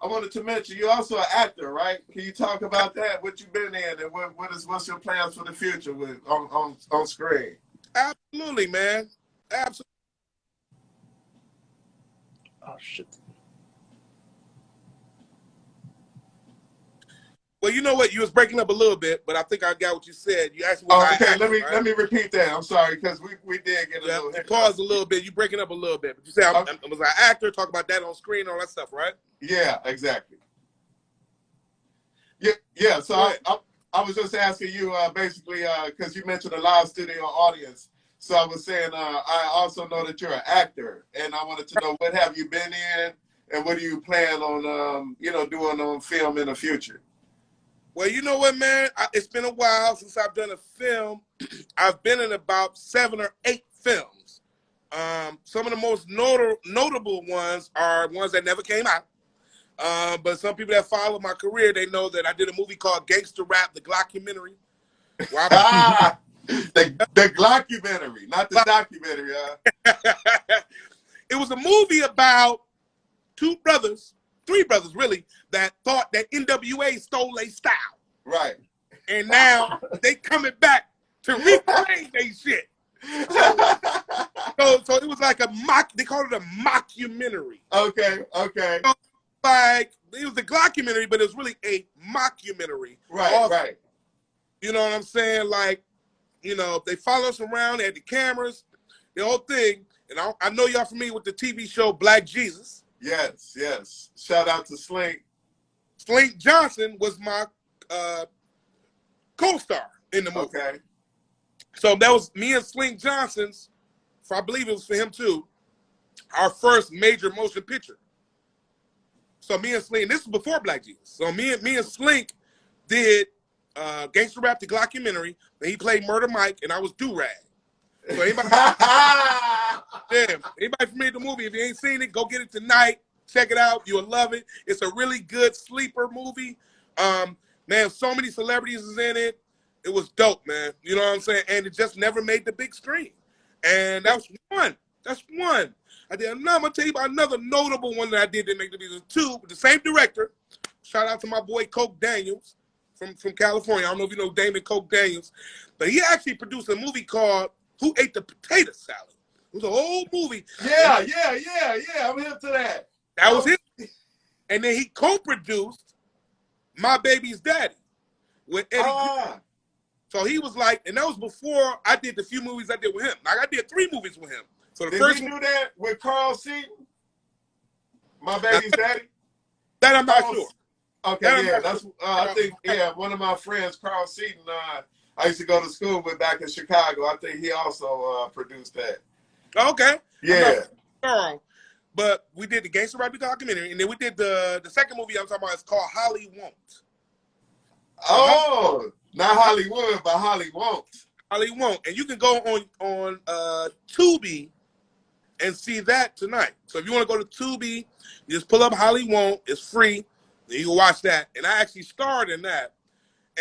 wanted to mention you're also an actor, right? Can you talk about that? What you've been in, and what's your plans for the future with on screen? Absolutely, man. Absolutely. Oh shit. Well, you know what? You was breaking up a little bit, but I think I got what you said. You asked me. Okay. Let me repeat that. I'm sorry, because we did get a little. You paused a little bit. You breaking up a little bit, but you said I was an actor. Talk about that on screen, all that stuff, right? Yeah, exactly. Yeah. So I was just asking you basically because you mentioned a live studio audience. So I was saying I also know that you're an actor, and I wanted to know what have you been in, and what do you plan on doing on film in the future. Well, you know what, man? It's been a while since I've done a film. I've been in about 7 or 8 films. Some of the most notable ones are ones that never came out. But some people that follow my career, they know that I did a movie called Gangsta Rap, the 𝘃𝙀𝙀. The 𝘃𝙀𝙀, not the documentary. It was a movie about 3 brothers really, that thought that NWA stole their style. Right. And now they coming back to reclaim their shit. So it was like they called it a mockumentary. Okay. So, like, it was a 𝘃𝙀𝙀, but it was really a mockumentary. Right. You know what I'm saying? Like, you know, they follow us around, they had the cameras, the whole thing. And I know y'all familiar with the TV show Black Jesus. Yes. Shout out to Slink. Slink Johnson was my co-star in the movie. Okay. So that was me and Slink Johnson's, I believe it was for him too, our first major motion picture. So me and Slink, this was before Black Jesus. So me and Slink did Gangsta Rap, the 𝘃𝙀𝙀, and he played Murder Mike, and I was Do-Rag. So anybody familiar with the movie, if you ain't seen it, go get it tonight. Check it out. You'll love it. It's a really good sleeper movie. Man, so many celebrities is in it. It was dope, man. You know what I'm saying? And it just never made the big screen. And that's one. That's one. I'm gonna tell you about another notable one that I did that make the video. 2 with the same director. Shout out to my boy Coke Daniels from California. I don't know if you know Damon Coke Daniels, but he actually produced a movie called Who Ate the Potato Salad? It was a whole movie. Yeah. I'm hip to that. That was him. And then he co-produced My Baby's Daddy with Eddie. So he was like, and that was before I did the few movies I did with him. Like I did 3 movies with him. So the first one, do that with Carl Seaton? My Baby's Daddy? That I'm not sure. Okay, yeah, that's I think one of my friends, Carl Seaton, I used to go to school with back in Chicago. I think he also produced that. Okay. Yeah. Wrong. But we did the Gangster Rap documentary, and then we did the second movie I'm talking about. It's called Holly Won't. Oh, not Hollywood, but Holly Won't. Holly Won't. And you can go on Tubi and see that tonight. So if you want to go to Tubi, you just pull up Holly Won't. It's free. And you can watch that. And I actually starred in that.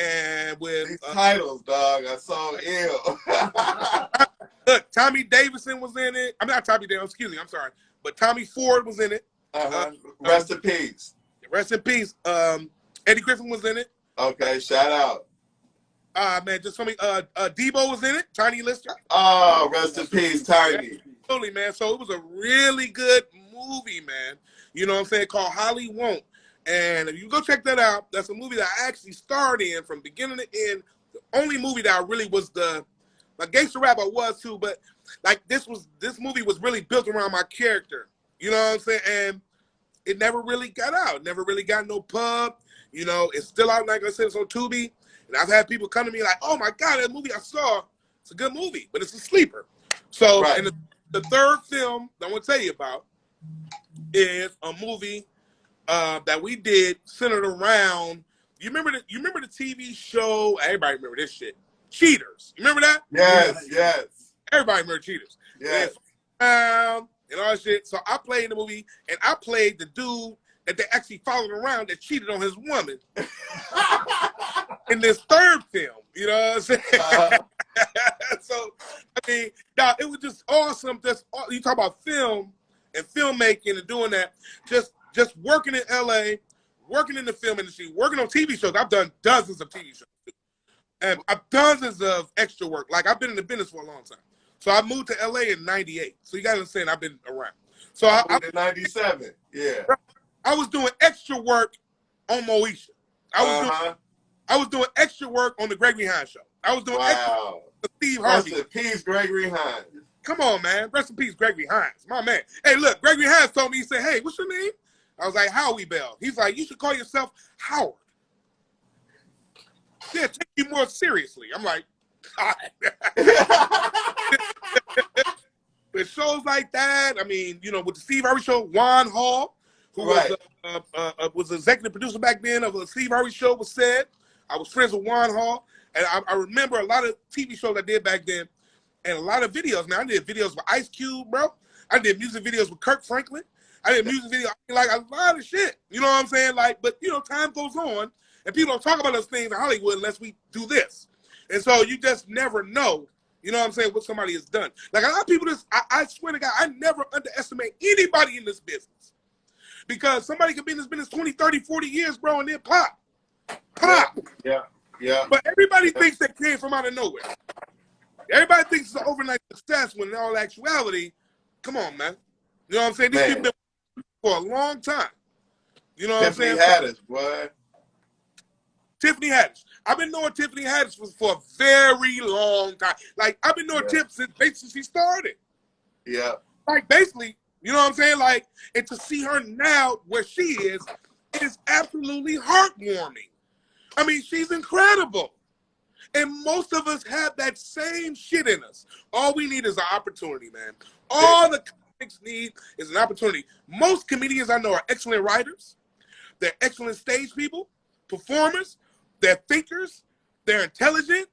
And with these titles, dog, are so ill. Look, Tommy Davidson was in it. I'm not Tommy Davidson, excuse me, I'm sorry. But Tommy Ford was in it. Rest in peace. Rest in peace. Eddie Griffin was in it. Okay, shout out. Man, just for me, Debo was in it. Tiny Lister. Oh, rest in peace, Tiny. Absolutely, man. So it was a really good movie, man. You know what I'm saying? Called Holly Won't. And if you go check that out, that's a movie that I actually starred in from beginning to end. The only movie that I really was like gangster rap I was too, but like this movie was really built around my character. You know what I'm saying? And it never really got out. Never really got no pub. You know, it's still out, like I said, it's on Tubi. And I've had people come to me like, oh my God, that movie I saw, it's a good movie, but it's a sleeper. So right. And the third film that I'm gonna tell you about is a movie that we did centered around. You remember the TV show? Everybody remember this shit. Cheaters. You remember that? Yes, yes. Everybody remember Cheaters. Yes. And all that shit. So I played in the movie, and I played the dude that they actually followed around that cheated on his woman in this third film. You know what I'm saying? So, I mean, now it was just awesome. You talk about film and filmmaking and doing that. Just working in LA, working in the film industry, working on TV shows. I've done dozens of TV shows. And I've dozens of extra work. Like, I've been in the business for a long time. So I moved to LA in 98. So you got to understand, I've been around. So I moved in 97. Yeah. I was doing extra work on Moesha. I was doing extra work on the Gregory Hines show. I was doing extra work with Steve Harvey. Rest in peace, Gregory Hines. Come on, man. Rest in peace, Gregory Hines. My man. Hey, look, Gregory Hines told me, he said, hey, what's your name? I was like, Howie Bell. He's like, you should call yourself Howard. Yeah, take you more seriously. I'm like, God. With shows like that, I mean, you know, with the Steve Harvey show, Juan Hall, who was executive producer back then of the Steve Harvey show, was said. I was friends with Juan Hall, and I remember a lot of TV shows I did back then, and a lot of videos. Man, I did videos with Ice Cube, bro. I did music videos with Kirk Franklin. I did music videos, like a lot of shit. You know what I'm saying? Like, but you know, time goes on, and people don't talk about those things in Hollywood unless we do this. And so you just never know, you know what I'm saying, what somebody has done. Like a lot of people, I swear to God, I never underestimate anybody in this business. Because somebody could be in this business 20, 30, 40 years, bro, and then pop. Pop. Yeah. But everybody thinks they came from out of nowhere. Everybody thinks it's an overnight success when in all actuality, come on, man. You know what I'm saying? These people been for a long time. You know what I'm saying? Tiffany Haddish, boy. Tiffany Haddish. I've been knowing Tiffany Haddish for a very long time. Like, I've been knowing Tiff since basically she started. Yeah. Like, basically, you know what I'm saying? Like, and to see her now where she is absolutely heartwarming. I mean, she's incredible. And most of us have that same shit in us. All we need is an opportunity, man. All the comics need is an opportunity. Most comedians I know are excellent writers. They're excellent stage people, performers. They're thinkers. They're intelligent.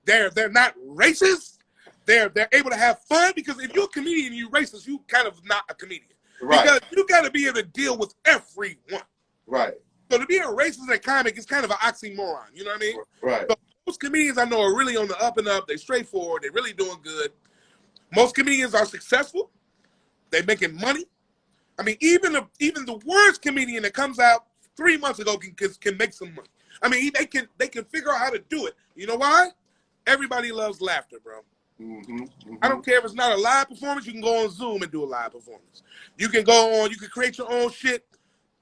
They're not racist. They're able to have fun, because if you're a comedian and you're racist, you kind of not a comedian. Right. Because you got to be able to deal with everyone. Right. So to be a racist and a comic is kind of an oxymoron. You know what I mean? Right. So most comedians I know are really on the up and up. They're straightforward. They're really doing good. Most comedians are successful. They're making money. I mean, even the worst comedian that comes out 3 months ago can make some money. I mean, they can figure out how to do it. You know why? Everybody loves laughter, bro. I don't care if it's not a live performance. You can go on Zoom and do a live performance. You can create your own shit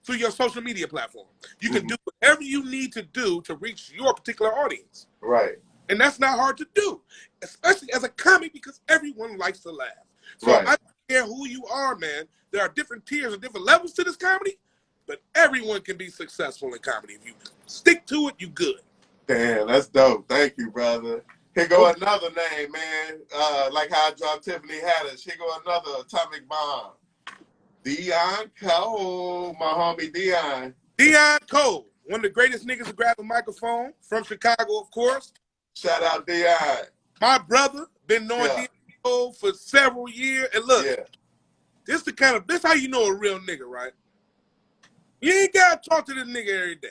through your social media platform. You can do whatever you need to do to reach your particular audience. Right. And that's not hard to do, especially as a comic, because everyone likes to laugh. So I don't care who you are, man. There are different tiers and different levels to this comedy, but everyone can be successful in comedy. If you stick to it, you good. Damn, that's dope. Thank you, brother. Here go another name, man. Like how I dropped Tiffany Haddish. Here go another atomic bomb. Deon Cole, my homie Deon. Deon Cole, one of the greatest niggas to grab a microphone from Chicago, of course. Shout out Deon. My brother, been knowing Deon Cole for several years. And look, this how you know a real nigga, right? You ain't gotta talk to this nigga every day.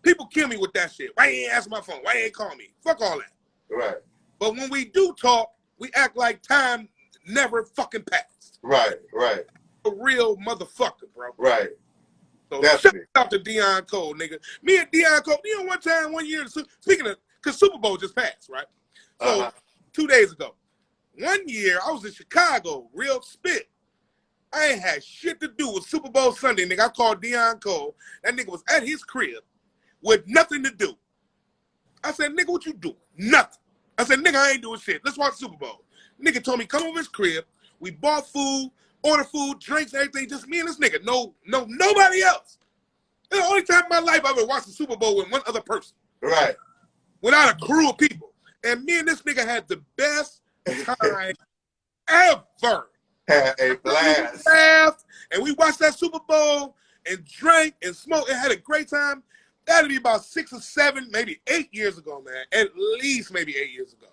People kill me with that shit. Why you ain't answer my phone? Why you ain't call me? Fuck all that. Right. But when we do talk, we act like time never fucking passed. Right. A real motherfucker, bro. Right. So shout out to Deon Cole, nigga. Me and Deon Cole, one year, speaking of, because Super Bowl just passed, right? So 2 days ago, 1 year, I was in Chicago, real spit. I ain't had shit to do with Super Bowl Sunday, nigga. I called Deon Cole. That nigga was at his crib with nothing to do. I said, nigga, what you doing? Nothing. I said, nigga, I ain't doing shit. Let's watch Super Bowl. Nigga told me, come over his crib. We bought food, ordered food, drinks, everything. Just me and this nigga. Nobody else. It's the only time in my life I ever watched the Super Bowl with one other person. Right. Without a crew of people. And me and this nigga had the best time ever. Had a blast. We laughed, and we watched that Super Bowl and drank and smoked and had a great time. That'd be about 6 or 7, maybe 8 years ago, man. At least maybe 8 years ago.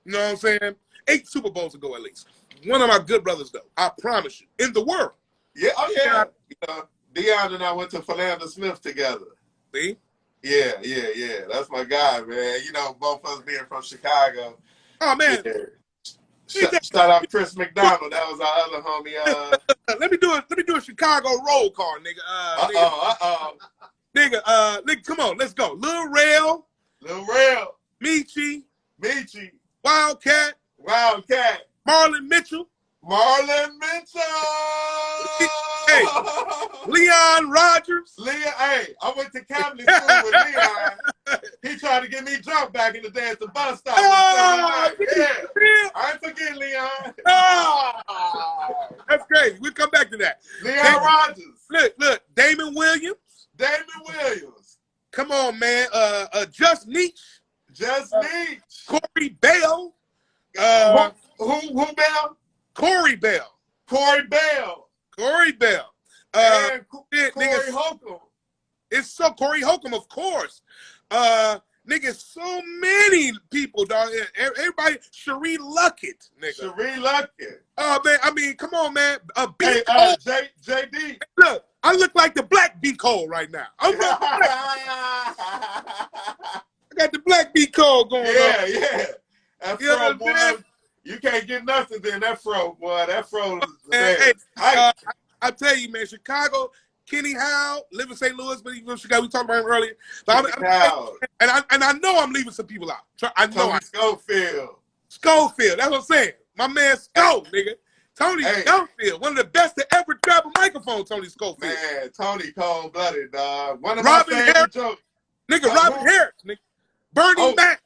You know what I'm saying? 8 Super Bowls ago, at least. One of my good brothers, though. I promise you. In the world. Yeah. Oh, yeah. Deon and I went to Philander Smith together. See? Yeah. That's my guy, man. Both of us being from Chicago. Oh, man. Yeah. Shout out Chris McDonald. That was our other homie. Let me do a Chicago roll call, nigga. Nigga, come on, let's go. Lil Rel, Michi, Wildcat, Marlon Mitchell, hey, Leon Rogers. Hey, I went to Catholic school with Leon. He tried to get me drunk back in the day at the bus stop. I ain't forget Leon. That's crazy. We'll come back to that. Leon Rogers. Look, Damon Williams. Come on, man. Just Neech. Corey Bell. Who Bell? Corey Bell. And Corey Holcomb. It's so Corey Holcomb, of course. Nigga, so many people, dog. Everybody, Cherie Luckett, nigga. Oh, man, I mean, come on, man. JD. Look, I look like the black B. Cole right now. I got the black B. Cole going on. Yeah. That fro, boy. You can't get nothing then. That fro, boy. That fro. Hey, I tell you, man, Chicago, Kenny Howe, live in St. Louis, but he's from Chicago. We talked about him earlier. But I know I'm leaving some people out. I know. Schofield. That's what I'm saying. My man nigga. Tony Schofield, one of the best to ever grab a microphone, Tony Schofield. Man, Tony cold-blooded, dog. One of Robin my favorite jokes. Nigga, Robin Harris, nigga. Bernie Mac.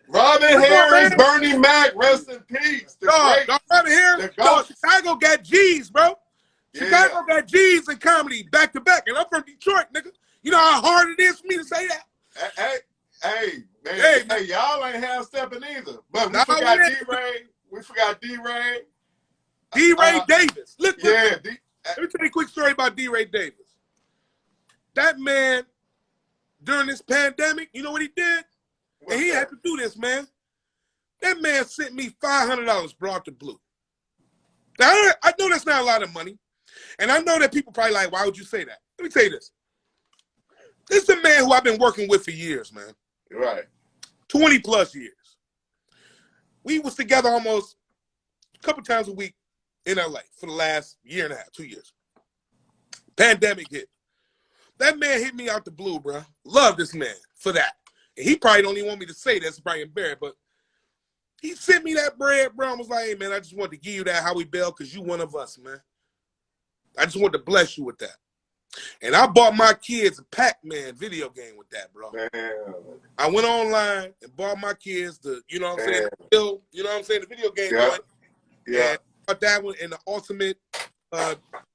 Robin Harris, Bernie Mac, rest in peace. Robin Harris, Chicago got G's, bro. Chicago got G's in comedy back to back, and I'm from Detroit, nigga. You know how hard it is for me to say that? Hey, y'all ain't half-stepping either. But we forgot D-Ray. D-Ray Davis. Look, let me tell you a quick story about D-Ray Davis. That man, during this pandemic, you know what he did? And he had to do this, man. That man sent me $500 brought to Blue. Now, I know that's not a lot of money. And I know that people probably like, why would you say that? Let me tell you this. This is a man who I've been working with for years, man. Right. 20 plus years. We was together almost a couple times a week in LA for the last year and a half, 2 years. Pandemic hit. That man hit me out the blue, bro. Love this man for that. And he probably don't even want me to say this, Brian Barrett, but he sent me that bread, bro. I was like, hey, man, I just wanted to give you that Howie Bell because you one of us, man. I just wanted to bless you with that. And I bought my kids a Pac-Man video game with that, bro. Damn. I went online and bought my kids the, you know what I'm saying, the video game. Yeah. And bought that one in the ultimate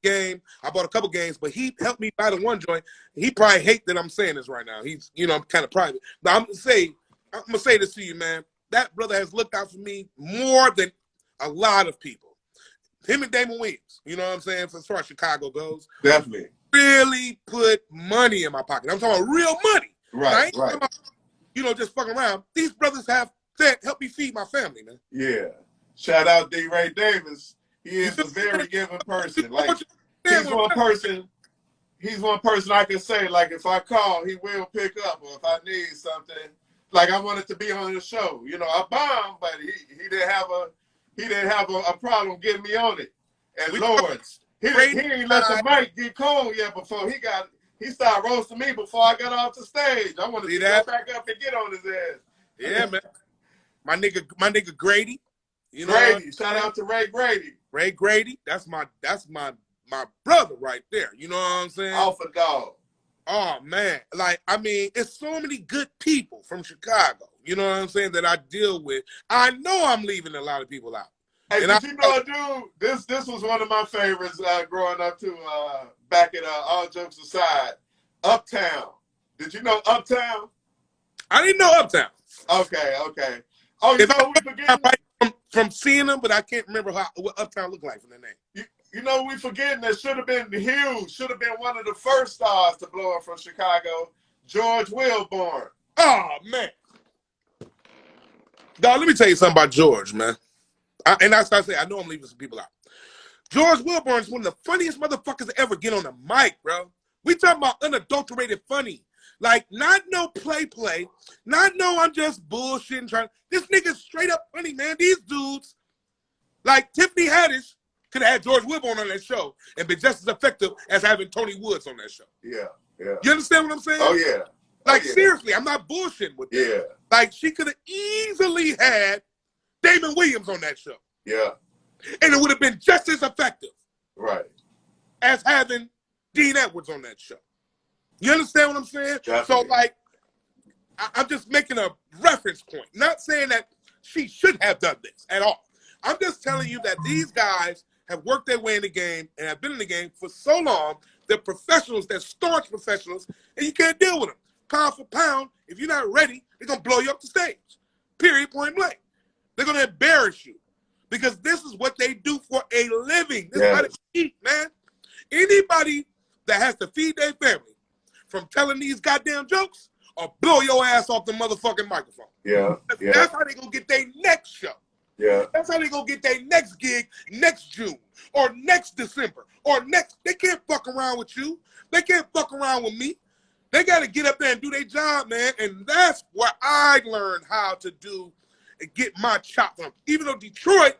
game. I bought a couple games, but he helped me buy the one joint. He probably hate that I'm saying this right now. He's, you know, I'm kind of private. But I'm gonna say this to you, man. That brother has looked out for me more than a lot of people. Him and Damon Williams, you know what I'm saying, as far as Chicago goes. Definitely. Really put money in my pocket. I'm talking about real money. Right, right. About, you know, just fucking around. These brothers have helped me feed my family, man. Yeah. Shout out D-Ray Davis. He is a very giving person. Like, he's one person I can say, like, if I call, he will pick up, or if I need something. Like, I wanted to be on the show. You know, I bombed, but he didn't have a problem getting me on it. And Lawrence, he ain't let the mic get cold yet before he started roasting me before I got off the stage. I wanted to go back up and get on his ass. Yeah, man. My nigga Grady. You know, Grady, shout out to Ray Grady. Ray Grady, that's my brother right there. You know what I'm saying? Alpha dog. Oh man, like I mean, it's so many good people from Chicago. You know what I'm saying that I deal with. I know I'm leaving a lot of people out. Hey, did you know, dude? This was one of my favorites growing up too. Back at all jokes aside, Uptown. Did you know Uptown? I didn't know Uptown. Okay. Oh, you know we forgetting from seeing them, but I can't remember what Uptown looked like from the name. You know we forgetting that should have been huge. Should have been one of the first stars to blow up from Chicago. George Wilborn. Oh man, dog. Let me tell you something about George, man. And that's what I say. I know I'm leaving some people out. George Wilborn is one of the funniest motherfuckers to ever get on the mic, bro. We talking about unadulterated funny. Like, not no play, not no I'm just bullshitting. This nigga's straight up funny, man. These dudes, like Tiffany Haddish, could have had George Wilborn on that show and been just as effective as having Tony Woods on that show. Yeah. You understand what I'm saying? Oh, yeah. Like, seriously, I'm not bullshitting with that. Yeah. Like, she could have easily had Damon Williams on that show. Yeah. And it would have been just as effective. Right. As having Dean Edwards on that show. You understand what I'm saying? Definitely. So, like, I'm just making a reference point. Not saying that she should have done this at all. I'm just telling you that these guys have worked their way in the game and have been in the game for so long. They're professionals. They're staunch professionals. And you can't deal with them. Pound for pound, if you're not ready, they're going to blow you up the stage. Period, point blank. They're going to embarrass you. Because this is what they do for a living. This is how they eat, man. Anybody that has to feed their family from telling these goddamn jokes or blow your ass off the motherfucking microphone. Yeah. That's how they gonna get their next show. Yeah. That's how they gonna get their next gig next June or next December or next. They can't fuck around with you. They can't fuck around with me. They gotta get up there and do their job, man. And that's what I learned how to do and get my chop from. Even though Detroit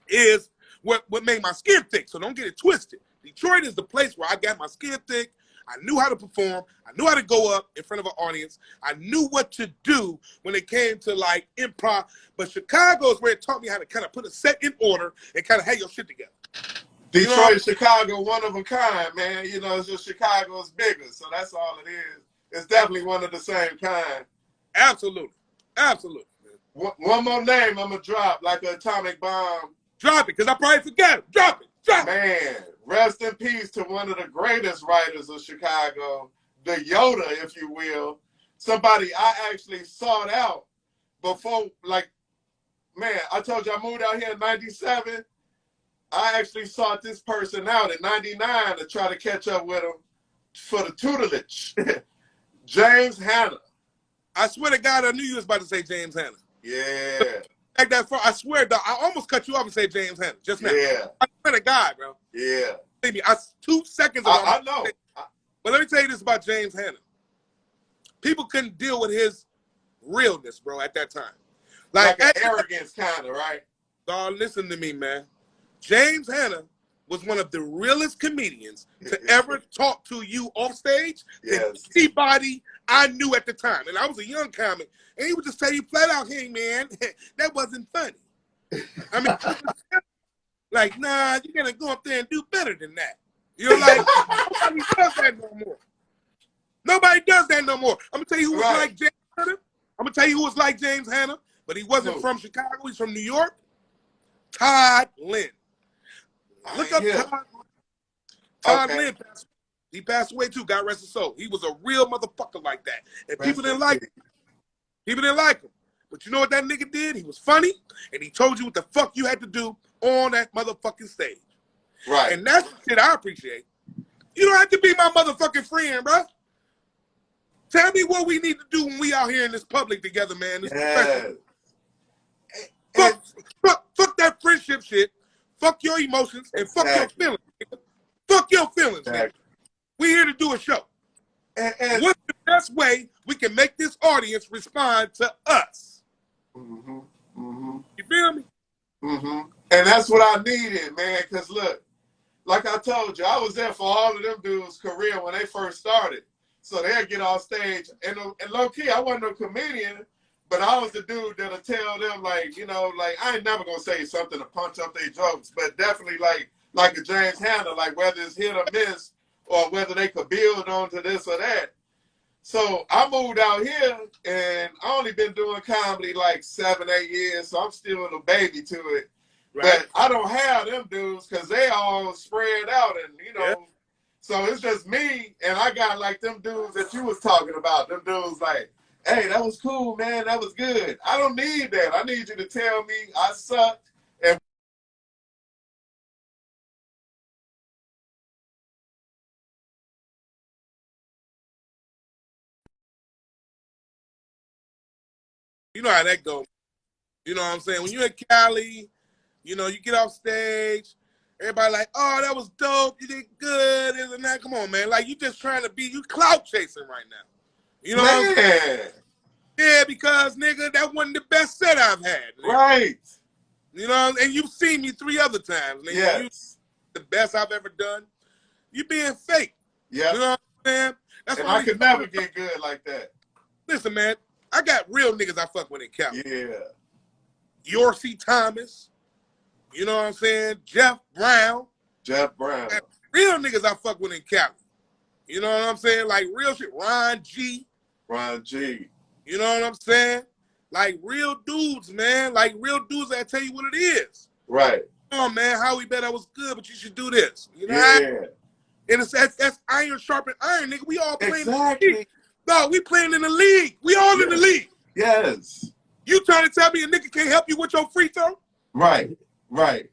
is what made my skin thick. So don't get it twisted. Detroit is the place where I got my skin thick. I knew how to perform. I knew how to go up in front of an audience. I knew what to do when it came to like improv. But Chicago is where it taught me how to kind of put a set in order and kind of have your shit together. Detroit, Chicago, one of a kind, man. You know, it's just Chicago's bigger. So that's all it is. It's definitely one of the same kind. Absolutely. Absolutely. One more name I'm going to drop, like an atomic bomb. Drop it, because I probably forgot it. Drop it. Drop it. Man, rest in peace to one of the greatest writers of Chicago, the Yoda, if you will. Somebody I actually sought out before, like, man, I told you I moved out here in 97. I actually sought this person out in 99 to try to catch up with him for the tutelage. James Hanna. I swear to God, I knew you was about to say James Hanna. Yeah. Like that far, I swear, dog, I almost cut you off and say James Hanna just now. Yeah. I swear to God, bro. Yeah. Maybe 2 seconds ago. I know. But let me tell you this about James Hanna. People couldn't deal with his realness, bro, at that time. Like an arrogance kind of, right? Dog, listen to me, man. James Hanna was one of the realest comedians to ever talk to you off stage than anybody I knew at the time. And I was a young comic, and he would just tell you flat out, hey, man, that wasn't funny. I mean, like, nah, you got to go up there and do better than that. You're like, nobody does that no more. Nobody does that no more. I'm going to tell you who was like James Hanna. I'm going to tell you who was like James Hanna, but he wasn't from Chicago. He's from New York. Todd Lynn. Look ain't up here. Todd Okay. Lynn. He passed away too. God rest his soul. He was a real motherfucker like that, and Rest people didn't in like peace. him. People didn't like him. But you know what that nigga did? He was funny, and he told you what the fuck you had to do on that motherfucking stage. Right. And that's the shit I appreciate. You don't have to be my motherfucking friend, bro. Tell me what we need to do when we out here in this public together, man. This professional. Fuck that friendship shit. Fuck your emotions and fuck your feelings. Nigga. Fuck your feelings, nigga. We here to do a show. And what's the best way we can make this audience respond to us? You feel me? And that's what I needed, man, because look, like I told you, I was there for all of them dudes' career when they first started. So they'll get off stage, and low-key, I wasn't no comedian, but I was the dude that'll tell them, like, you know, like, I ain't never going to say something to punch up their jokes, but definitely like a James Hanna, like whether it's hit or miss, or whether they could build onto this or that. So I moved out here, and I only been doing comedy like 7, 8 years, so I'm still a baby to it. Right. But I don't have them dudes because they all spread out, and, you know, so it's just me, and I got like them dudes that you was talking about, them dudes like, hey, that was cool, man, that was good. I don't need that. I need you to tell me I sucked, and you know how that goes. You know what I'm saying? When you're in Cali, you know, you get off stage, everybody like, oh, that was dope, you did good, isn't that? Come on, man. Like, you just trying to be, you clout chasing right now. You know what I'm saying? Yeah, because, nigga, that wasn't the best set I've had. Nigga. Right. You know, and you've seen me 3 other times, nigga. Yes. You the best I've ever done. You being fake. Yeah. You know what I'm saying? That's and why I could never get good like that. Listen, man, I got real niggas I fuck with in Cali. Yeah. Yorcy Thomas. You know what I'm saying? Jeff Brown. Real niggas I fuck with in Cali. You know what I'm saying? Like real shit. Ron G. You know what I'm saying? Like real dudes, man. Like real dudes that tell you what it is. Right. Come on, man. Howie bet I was good, but you should do this. You know? Yeah. And it's that's iron sharpened iron, nigga. We all playing exactly. in the league. No, we playing in the league. We all in the league. Yes. You trying to tell me a nigga can't help you with your free throw? Right. Right.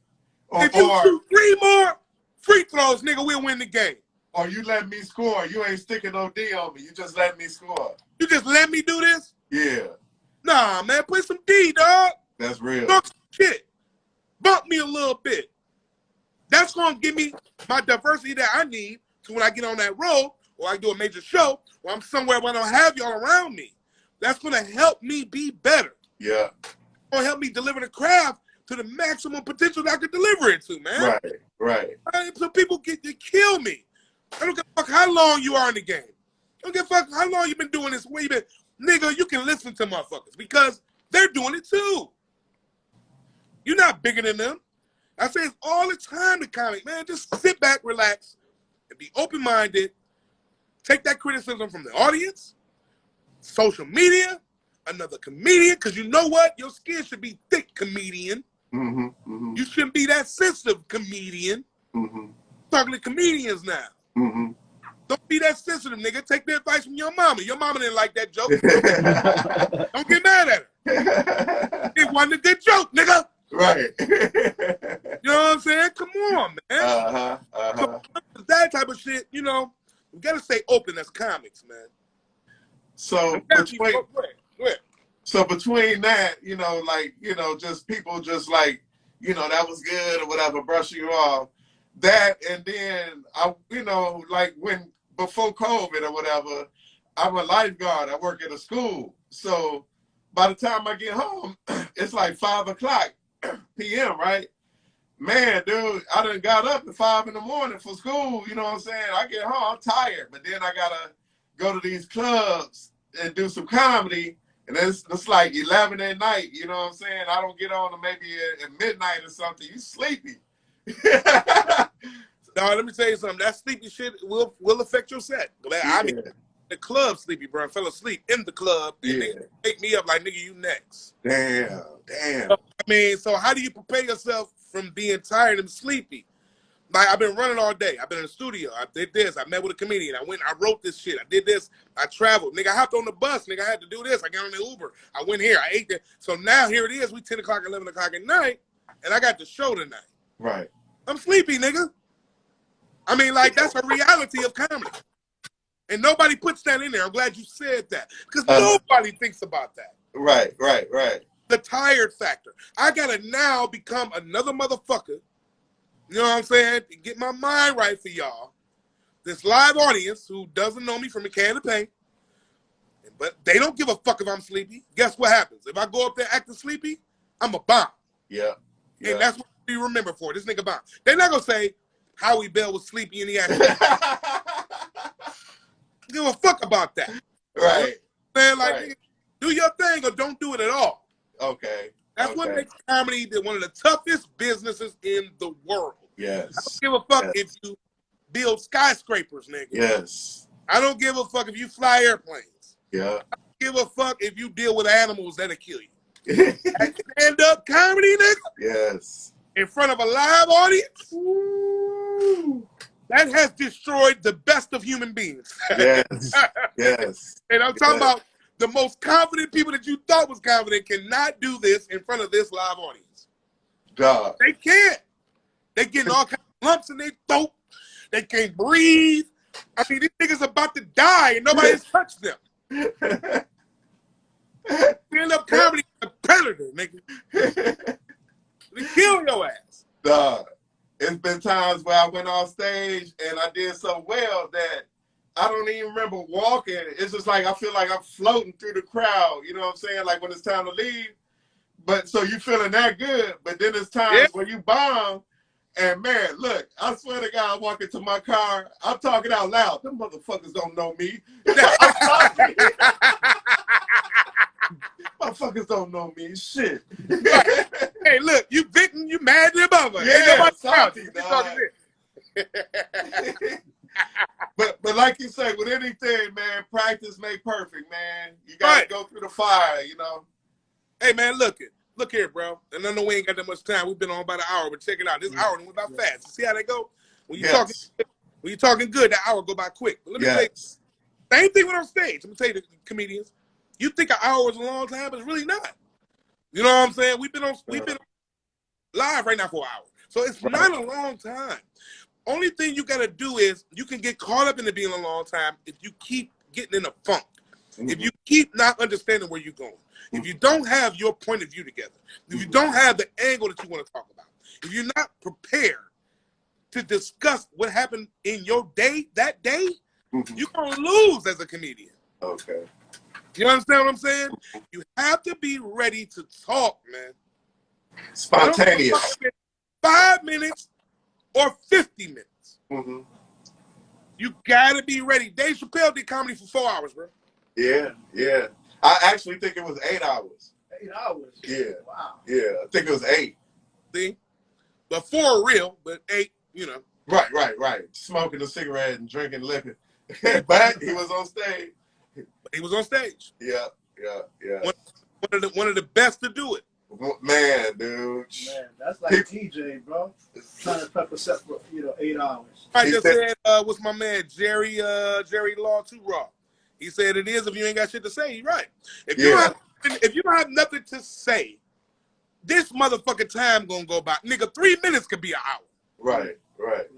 If you shoot 3 more free throws, nigga, we'll win the game. Or you let me score. You ain't sticking no D on me. You just let me score. You just let me do this? Yeah. Nah, man, put some D, dog. That's real. Talk some shit. Bump me a little bit. That's going to give me my diversity that I need to when I get on that road or I do a major show or I'm somewhere where I don't have y'all around me. That's going to help me be better. Yeah. It's going to help me deliver the craft to the maximum potential that I could deliver it to, man. Right, right. So people get to kill me. I don't give a fuck how long you are in the game. I don't give a fuck how long you been doing this. Where you been. Nigga, you can listen to motherfuckers because they're doing it too. You're not bigger than them. I say it's all the time to comic, man. Just sit back, relax, and be open-minded. Take that criticism from the audience, social media, another comedian, because you know what? Your skin should be thick, comedian. You shouldn't be that sensitive, comedian. Talking to comedians now. Don't be that sensitive, nigga. Take the advice from your mama. Your mama didn't like that joke. Don't get mad at her. It wasn't a good joke, nigga. Right. You know what I'm saying? Come on, man. So, that type of shit, you know, we gotta stay open as comics, man. So between that, you know, like, you know, just people just like, you know, that was good or whatever, brush you off. That and then I, you know, like when before COVID or whatever, I'm a lifeguard. I work at a school. So by the time I get home, it's like 5 o'clock p.m., right? Man, dude, I done got up at 5 in the morning for school. You know what I'm saying? I get home, I'm tired, but then I gotta go to these clubs and do some comedy. And it's like 11 at night. You know what I'm saying? I don't get on to maybe at midnight or something. You sleepy. No, let me tell you something. That sleepy shit will affect your set. I mean, the club sleepy, bro. I fell asleep in the club. And they wake me up like, nigga, you next. Damn. So, I mean, so how do you prepare yourself from being tired and sleepy? Like, I've been running all day. I've been in the studio. I did this. I met with a comedian. I wrote this shit. I did this. I traveled. Nigga, I hopped on the bus. Nigga, I had to do this. I got on the Uber. I went here. I ate there. So now here it is. We 10 o'clock, 11 o'clock at night, and I got the show tonight. Right. I'm sleepy, nigga. I mean, like, that's a reality of comedy. And nobody puts that in there. I'm glad you said that. Because nobody thinks about that. Right. The tired factor. I got to now become another motherfucker. You know what I'm saying? To get my mind right for y'all. This live audience who doesn't know me from a can of paint, but they don't give a fuck if I'm sleepy. Guess what happens? If I go up there acting sleepy, I'm a bomb. Yeah. And that's what you remember for. This nigga bomb. They're not going to say 𝘃𝙗𝙀𝙀 was sleepy and he acted. Give a fuck about that. Right. Man, like, nigga, do your thing or don't do it at all. Okay. That's what makes comedy one of the toughest businesses in the world. Yes. I don't give a fuck if you build skyscrapers, nigga. Yes. I don't give a fuck if you fly airplanes. Yeah. I don't give a fuck if you deal with animals that'll kill you. Stand-up comedy, nigga. Yes. In front of a live audience. Woo. That has destroyed the best of human beings. Yes. Yes. And I'm talking about the most confident people that you thought was confident cannot do this in front of this live audience. God. They can't. They getting all kinds of lumps in their throat. They can't breathe. I mean, these niggas about to die and nobody's touched them. Stand-up comedy is a predator, nigga. They kill your ass. Dog. It's been times where I went on stage and I did so well that I don't even remember walking. It's just like I feel like I'm floating through the crowd. You know what I'm saying? Like when it's time to leave. But so you feeling that good, but then there's times where you bomb. And man, look, I swear to God, I walk into my car, I'm talking out loud. Them motherfuckers don't know me. Motherfuckers don't know me. Shit. Hey, look, you bitten, you mad at above us. Yeah, salty, but like you say, with anything, man, practice make perfect, man. You gotta go through the fire, you know. Hey, man, look here, bro. And I know we ain't got that much time. We've been on about an hour, but check it out. This hour went by fast. You see how they go? When you're talking good, that hour go by quick. But let me tell you, same thing when on stage. Let me tell you, the comedians, you think an hour is a long time, but it's really not. You know what I'm saying? We've been live right now for an hour. So it's not a long time. Only thing you got to do is you can get caught up in it being a long time if you keep getting in a funk. If you keep not understanding where you're going. If you don't have your point of view together. If you don't have the angle that you want to talk about. If you're not prepared to discuss what happened in your day, that day, you're going to lose as a comedian. Okay. You understand what I'm saying? You have to be ready to talk, man. Spontaneous. 5 minutes or 50 minutes. You got to be ready. Dave Chappelle did comedy for 4 hours, bro. Yeah. I actually think it was 8 hours. 8 hours? Yeah. Wow. Yeah, I think it was 8. See? But 4 real, but 8, you know. Right. Smoking a cigarette and drinking liquor. But he was on stage. He was on stage. Yeah. One of the best to do it. Man, dude. Man, that's like DJ, bro. Trying to prep a set for 8 hours. I just said, what's my man Jerry Law Too Raw? He said it is if you ain't got shit to say. He's right. If you don't have nothing to say, this motherfucking time gonna go by. Nigga, 3 minutes could be an hour. Right.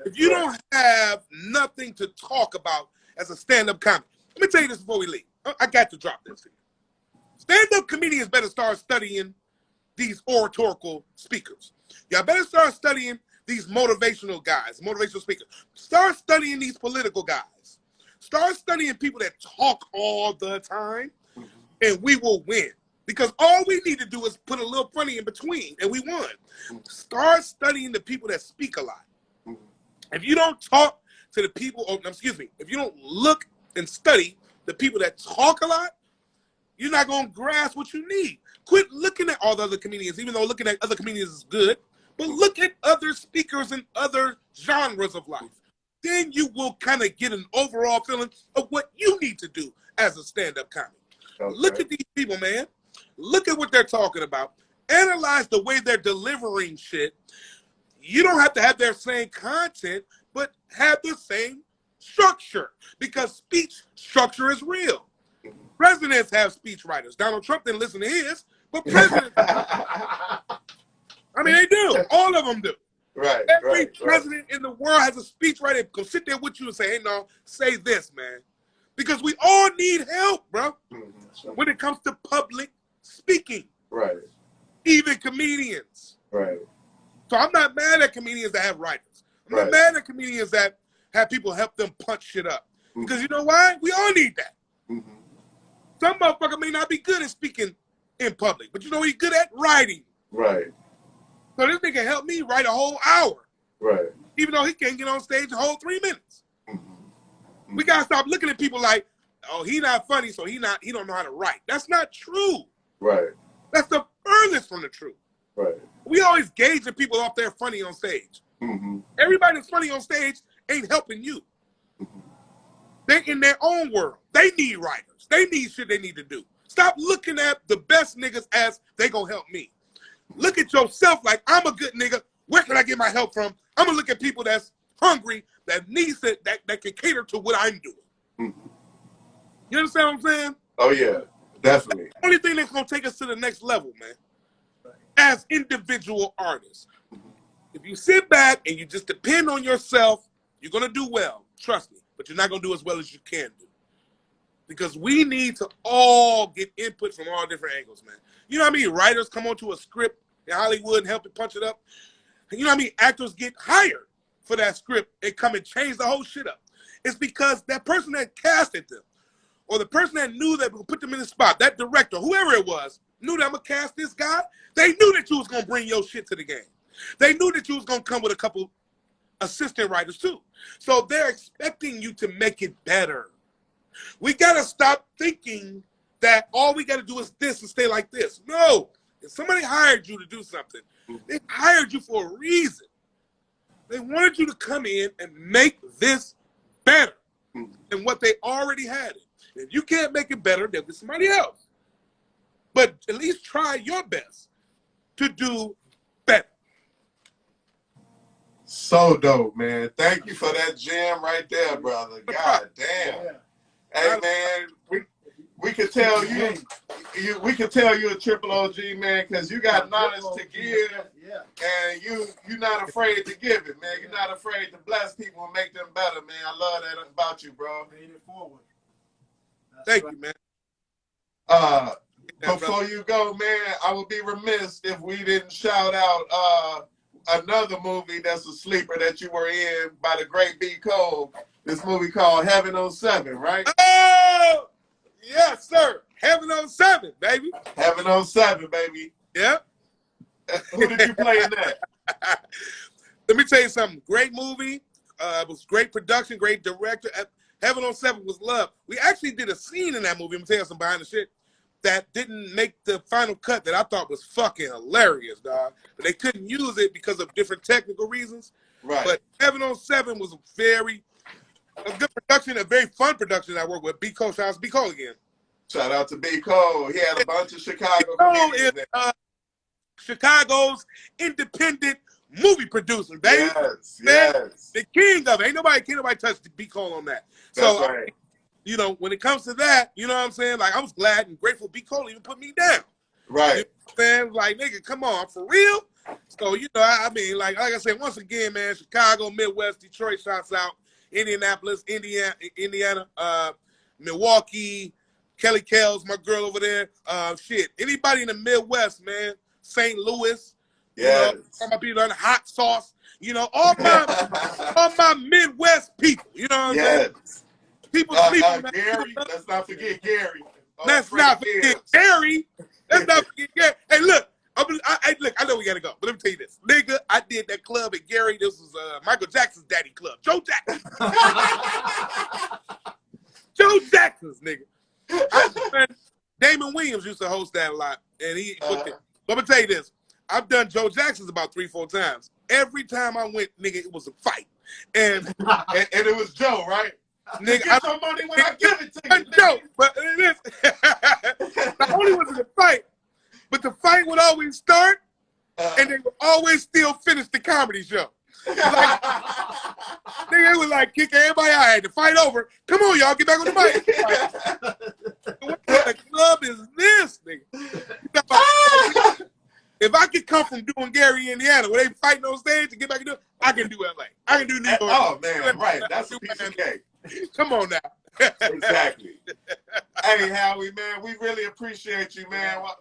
If you don't have nothing to talk about as a stand-up comic, let me tell you this before we leave. I got to drop this. Stand-up comedians better start studying these oratorical speakers. Y'all better start studying these motivational guys, motivational speakers. Start studying these political guys. Start studying people that talk all the time, and we will win. Because all we need to do is put a little funny in between, and we won. Start studying the people that speak a lot. If you don't talk to the people, if you don't look and study the people that talk a lot, you're not going to grasp what you need. Quit looking at all the other comedians, even though looking at other comedians is good, but look at other speakers in other genres of life. Then you will kind of get an overall feeling of what you need to do as a stand-up comic. Okay. Look at these people, man. Look at what they're talking about. Analyze the way they're delivering shit. You don't have to have their same content, but have the same structure, because speech structure is real. Presidents have speech writers. Donald Trump didn't listen to his, but presidents, I mean, they do. All of them do. Right. Every president in the world has a speech writer go sit there with you and say, hey, no, say this, man. Because we all need help, bro, when it comes to public speaking. Right. Even comedians. Right. So I'm not mad at comedians that have writers. I'm not mad at comedians that have people help them punch shit up. Because you know why? We all need that. Some motherfucker may not be good at speaking in public, but you know he's good at writing. Right. So this nigga helped me write a whole hour. Right. Even though he can't get on stage a whole 3 minutes. We gotta stop looking at people like, oh, he not funny, so he don't know how to write. That's not true. Right. That's the furthest from the truth. Right. We always gauging people off their funny on stage. Everybody that's funny on stage ain't helping you. They're in their own world. They need writers. They need shit they need to do. Stop looking at the best niggas as they gonna help me. Look at yourself like, I'm a good nigga. Where can I get my help from? I'm gonna look at people that's hungry, that needs it, that can cater to what I'm doing. You understand what I'm saying? Oh yeah, definitely. The only thing that's gonna take us to the next level, man, as individual artists. If you sit back and you just depend on yourself, you're gonna do well. Trust me. But you're not gonna do as well as you can do. Because we need to all get input from all different angles, man. You know how many writers come onto a script in Hollywood and help it punch it up? And you know how many actors get hired for that script and come and change the whole shit up? It's because that person that casted them, or the person that knew that would put them in the spot, that director, whoever it was, knew that I'm gonna cast this guy. They knew that you was gonna bring your shit to the game. They knew that you was gonna come with a couple assistant writers too. So they're expecting you to make it better. We gotta stop thinking that all we gotta do is this and stay like this. No, if somebody hired you to do something, they hired you for a reason. They wanted you to come in and make this better than what they already had it. If you can't make it better, they'll get somebody else. But at least try your best to do better. So dope, man. Thank you for that gem right there, brother. God damn. Hey, man, we could tell we could tell you a triple OG, man, because you got knowledge to give, and you're not afraid to give it, man. You're not afraid to bless people and make them better, man. I love that about you, bro. Thank you, man. Before you go, man, I would be remiss if we didn't shout out another movie that's a sleeper that you were in by the great 𝘃𝙀🙗. This movie called Heaven on 7, right? Oh, yes, sir. Heaven on 7, baby. Heaven on 7, baby. Yep. Who did you play in that? Let me tell you something. Great movie. It was great production, great director. Heaven on 7 was love. We actually did a scene in that movie. I'm going to tell you some behind the shit that didn't make the final cut that I thought was fucking hilarious, dog. But they couldn't use it because of different technical reasons. Right. But Heaven on 7 was a good production, a very fun production I worked with. 𝘃𝙀🙗. Shout out to 𝘃𝙀🙗 again. Shout out to 𝘃𝙀🙗. He had a bunch of Chicago 𝘃𝙀🙗 is Chicago's independent movie producer, baby. Yes, Man, yes. the king of it. Can't nobody touch 𝘃𝙀🙗 on that. That's So, right. You know, when it comes to that, you know what I'm saying? Like, I was glad and grateful 𝘃𝙀🙗 even put me down. Right. You know what I'm saying? Like, nigga, come on, for real? So, you know, I mean, like I said, once again, man, Chicago, Midwest, Detroit, shouts out. Indianapolis, Indiana, Milwaukee, Kelly Kells, my girl over there. Shit, anybody in the Midwest, man. St. Louis, yes. You know, all my people on hot sauce. You know, all my Midwest people. You know what I'm saying? People sleeping. Gary, let's not forget Gary. Let's not forget Gary. Let's not forget Gary. Hey, look. Look, I know we gotta go, but let me tell you this, nigga. I did that club at Gary. This was Michael Jackson's daddy club, Joe Jackson. Joe Jackson's nigga. Damon Williams used to host that a lot, and he. But I'm gonna tell you this: I've done Joe Jackson's about 3-4 times. Every time I went, nigga, it was a fight, and it was Joe, right? Nigga, get your money when I give it to you. Joe, but it is. Not only was it a fight. But the fight would always start and they would always still finish the comedy show. Like, nigga, it was like kick everybody out. I had to fight over. Come on, y'all, get back on the mic. What kind of club is this, nigga? If I could come from doing Gary, Indiana, where they fighting on stage and get back and do it, I can do LA. I can do New York. Oh man, right. That's a piece of cake. Come on now. Exactly. Hey, Howie, man, we really appreciate you, man. Well,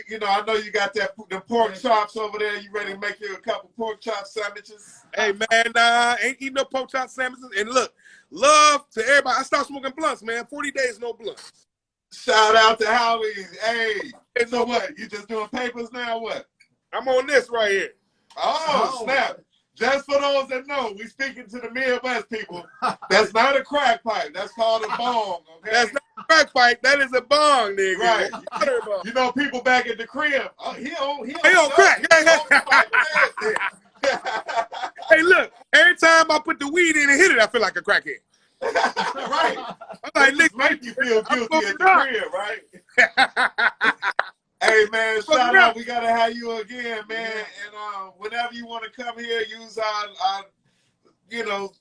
you know, I know you got the pork chops over there. You ready to make you a couple pork chop sandwiches? Hey, man, ain't eating no pork chop sandwiches. And look, love to everybody. I stopped smoking blunts, man. 40 days, no blunts. Shout out to Howie. Hey, so what? You just doing papers now? What? I'm on this right here. Oh, snap. Just for those that know, we speaking to the Midwest people. That's not a crack pipe. That's called a bong, okay? That's not a crack pipe. That is a bong, nigga. Right. You know, people back at the crib, he on crack. Hey, look, every time I put the weed in and hit it, I feel like a crackhead. Right. I'm like, nigga, make you feel guilty at the crib, right? Hey, man, shout out. We got to have you again, man. And whenever you want to come here, use our you know,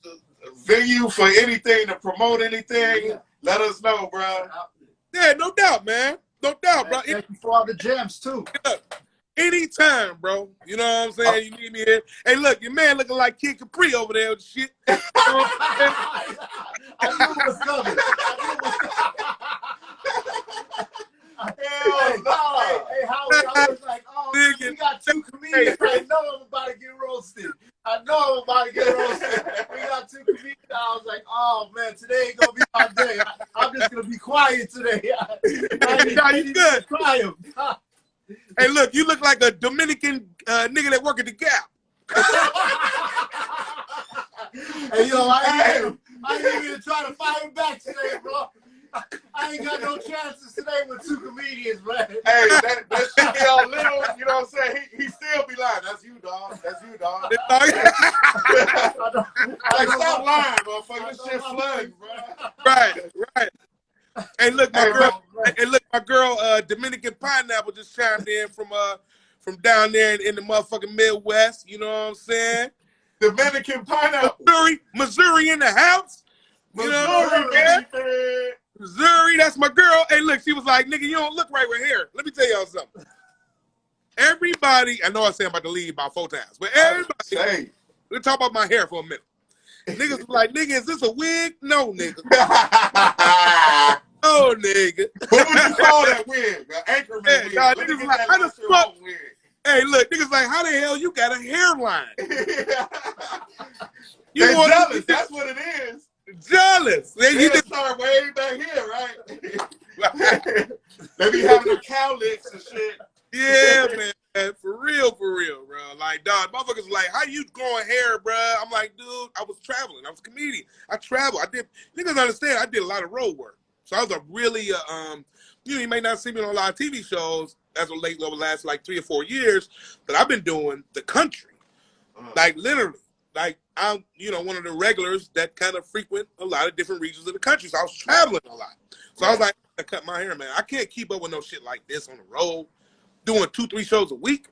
venue for anything, to promote anything, let us know, bro. Yeah, no doubt, man. No doubt, bro. Thank you for all the jams, too. Anytime, bro. You know what I'm saying? You need me here. Hey, look, your man looking like 𝘃𝐶𝐶 over there with shit. I knew it was coming. Hey, Howard, I was like, oh, we got two comedians. I know I'm about to get roasted. We got two comedians. I was like, oh, man, today ain't going to be my day. I'm just going to be quiet today. You good. Triumph. Hey, look, you look like a Dominican nigga that work at the Gap. Hey, yo, I ain't even trying to fight him back today, bro. I ain't got no chances today with two comedians, man. Hey, that shit be all little, you know what I'm saying? He still be lying. That's you, dog. That's you, dog. Like, stop lying, motherfucker. This shit flooding, bro. Right. Hey, look, my girl, Dominican Pineapple just chimed in from down there in the motherfucking Midwest. You know what I'm saying? Dominican Pineapple. Missouri in the house. You know what I'm saying? Missouri, that's my girl. Hey, look, she was like, nigga, you don't look right with hair. Let me tell y'all something. Everybody, I know I said I'm about to leave about 4 times, but everybody, let's talk about my hair for a minute. Niggas was like, nigga, is this a wig? No, nigga. Oh, nigga. What would you call that wig? An anchorman wig. Nah, niggas like, how the fuck? Hey, look, niggas like, how the hell you got a hairline? They're jealous. That's what it is. Jealous. You just start way back here, right? They be having the cow licks and shit. Yeah, man. For real, bro. Like, dog, motherfuckers like, how you growing hair, bro? I'm like, dude, I was traveling. I was a comedian. I traveled. Niggas understand, I did a lot of road work. So I was a really, you may not see me on a lot of TV shows as a late level last like 3 or 4 years, but I've been doing the country. Like, literally. Like, I'm, one of the regulars that kind of frequent a lot of different regions of the country. So I was traveling a lot. So I was like, I cut my hair, man. I can't keep up with no shit like this on the road, doing 2-3 shows a week.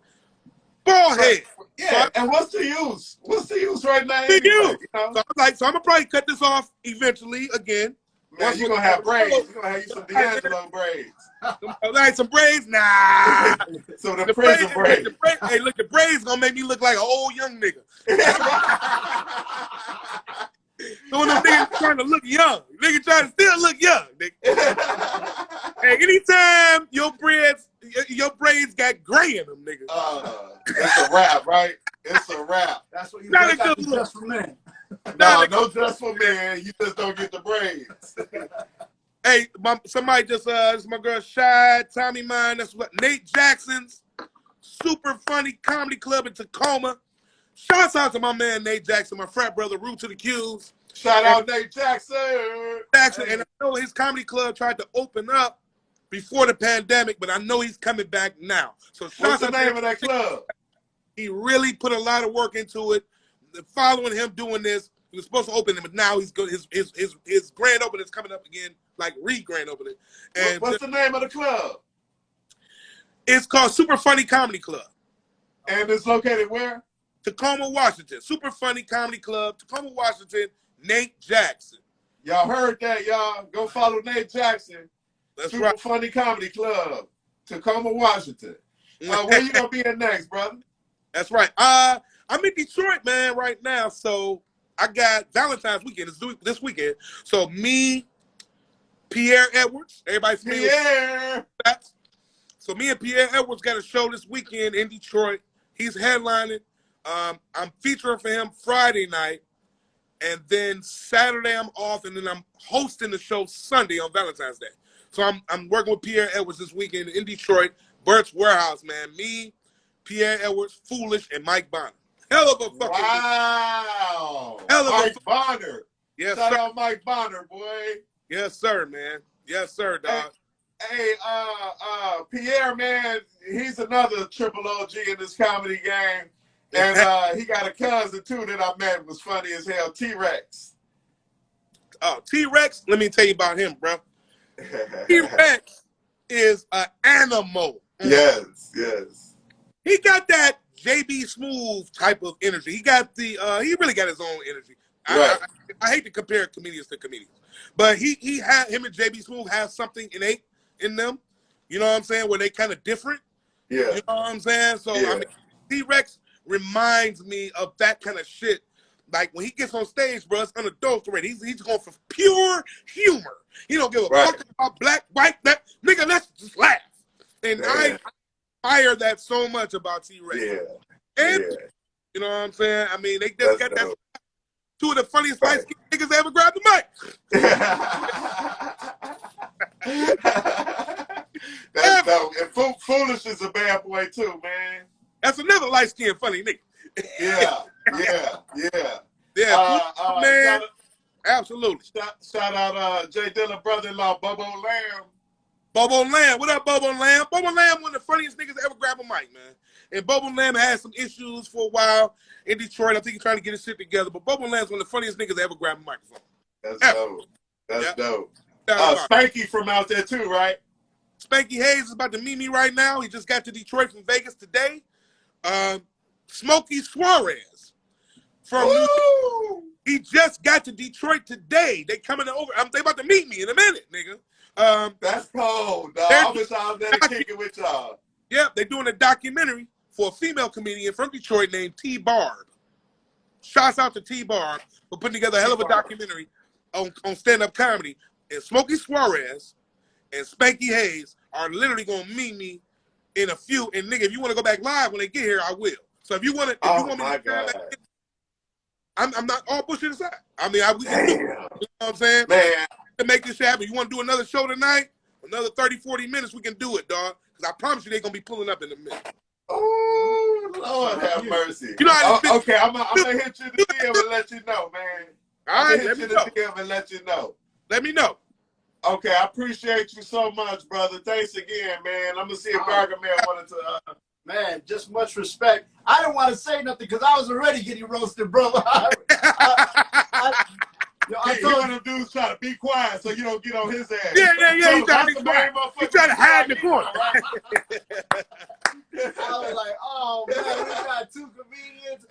Bald head. Yeah, so and what's the use? What's the use right now? Big use. So I'm like, so I'm going to probably cut this off eventually again. Man, you're going to have braids. You're going to have you some D'Angelo braids. Like some braids? Nah. So the prison braids. Hey, look, the braids going to make me look like an old young nigga. So when them niggas trying to look young, nigga trying to still look young, nigga. Hey, anytime your braids got gray in them, nigga. It's a wrap, right? It's a wrap. That's what you got to just for men. No just for men. You just don't get the braids. Hey, somebody just, this is my girl Shy, Tommy Mine. That's what Nate Jackson's super funny comedy club in Tacoma. Shouts out to my man Nate Jackson, my frat brother, Root to the Q's. Shout out Nate Jackson. And I know his comedy club tried to open up before the pandemic, but I know he's coming back now. So what's the name of that club? He really put a lot of work into it. Following him doing this, he was supposed to open it, but now he's good. His grand opening is coming up again, like re-grand opening. And what's the name of the club? It's called Super Funny Comedy Club. And it's located where? Tacoma, Washington. Super Funny Comedy Club, Tacoma, Washington. Nate Jackson. Y'all heard that, y'all. Go follow Nate Jackson. That's Super right. Funny Comedy Club, Tacoma, Washington. Where you gonna be in next, brother? That's right. I'm in Detroit, man, right now. So I got Valentine's weekend. It's this weekend. So me, Pierre Edwards. Everybody familiar with that? So me and Pierre Edwards got a show this weekend in Detroit. He's headlining. I'm featuring for him Friday night. And then Saturday I'm off, and then I'm hosting the show Sunday on Valentine's Day. So I'm working with Pierre Edwards this weekend in Detroit, Burt's Warehouse, man. Me, Pierre Edwards, Foolish, and Mike Bonner. Hell of a fucking wow. Hell of Mike Bonner. Yes, Shout sir. out Mike Bonner, boy. Yes, sir, man. Yes, sir, dog. Hey, Pierre, man, he's another triple OG in this comedy game. And he got a cousin, too, that I met was funny as hell, T-Rex. Oh, T-Rex, let me tell you about him, bro. T-Rex is an animal. Yes, yes. He got that JB Smooth type of energy. He got he really got his own energy. Right. I hate to compare comedians to comedians, but him and JB Smooth have something innate in them. You know what I'm saying? Where they kind of different. Yeah. You know what I'm saying? So Yeah. I mean, T-Rex reminds me of that kind of shit. Like when he gets on stage, bro, it's unadulterated. He's going for pure humor. He don't give a fuck about black, white, that nigga. Let's just laugh. And I admire that so much about T-Rex. Yeah. And you know what I'm saying? I mean, they just got that. Two of the funniest light skinned niggas ever grabbed the mic. That's dope. And Foolish is a bad boy too, man. That's another light skinned funny nigga. Yeah. Man. Absolutely. Shout out Jay Dilla brother-in-law, Bobo Lamb. Bobo Lamb. What up, Bobo Lamb? Bobo Lamb, one of the funniest niggas that ever grab a mic, man. And Bobo Lamb had some issues for a while in Detroit. I think he's trying to get his shit together. But Bobo Lamb's one of the funniest niggas that ever grabbed a microphone. That's dope. That's dope. Spanky from out there too, right? Spanky Hayes is about to meet me right now. He just got to Detroit from Vegas today. Smokey Suarez from New York. He just got to Detroit today. They coming over. They about to meet me in a minute, nigga. That's cold, dog. I wish I was there to kick it with y'all. Yep, they're doing a documentary for a female comedian from Detroit named T Barb. Shouts out to T Barb for putting together a hell of a documentary on stand-up comedy. And Smokey Suarez and Spanky Hayes are literally gonna meet me in a few. And nigga, if you want to go back live when they get here, I will. So if you want to, you want me to go back, I'm not all bullshit aside. I mean, we can do it. You know what I'm saying? Man, to make this happen. You want to do another show tonight? Another 30, 40 minutes, we can do it, dog. Because I promise you they're going to be pulling up in a minute. Oh, Lord have mercy. You know how okay, I'm going to hit you in the DM and let you know, man. All right, hit you in the DM and let you know. Let me know. Okay, I appreciate you so much, brother. Thanks again, man. I'm going to see if Gargamel wanted to... Man, just much respect. I didn't want to say nothing because I was already getting roasted, brother. You one of them dudes try to be quiet so you don't get on his ass. Yeah. He trying to hide in the corner. I was like, oh, man, we got two comedians.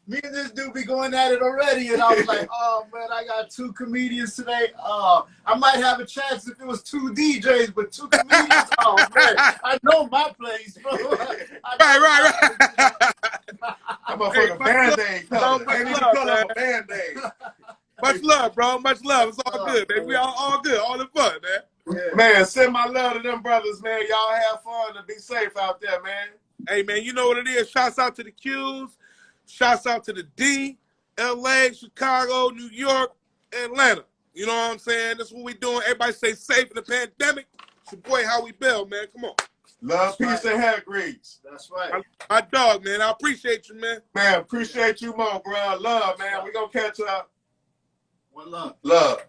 Me and this dude be going at it already, and I was like, oh, man, I got two comedians today. I might have a chance if it was two DJs, but two comedians, oh, man, I know my place, bro. Right. I'm a fucking Band-Aid color. Ain't even color of a Band-Aid. Much love, bro. Much love. It's all good, baby. We all good. All in fun, man. Yeah. Man, send my love to them brothers, man. Y'all have fun and be safe out there, man. Hey, man, you know what it is. Shouts out to the Q's. Shouts out to the D, LA, Chicago, New York, Atlanta. You know what I'm saying? That's what we doing. Everybody stay safe in the pandemic. It's your boy Howie Bell, man. Come on. Love, peace, and hair grease. That's right. My dog, man. I appreciate you, man. Man, appreciate you more, bro. Love, man. We gonna catch up. One love. Love.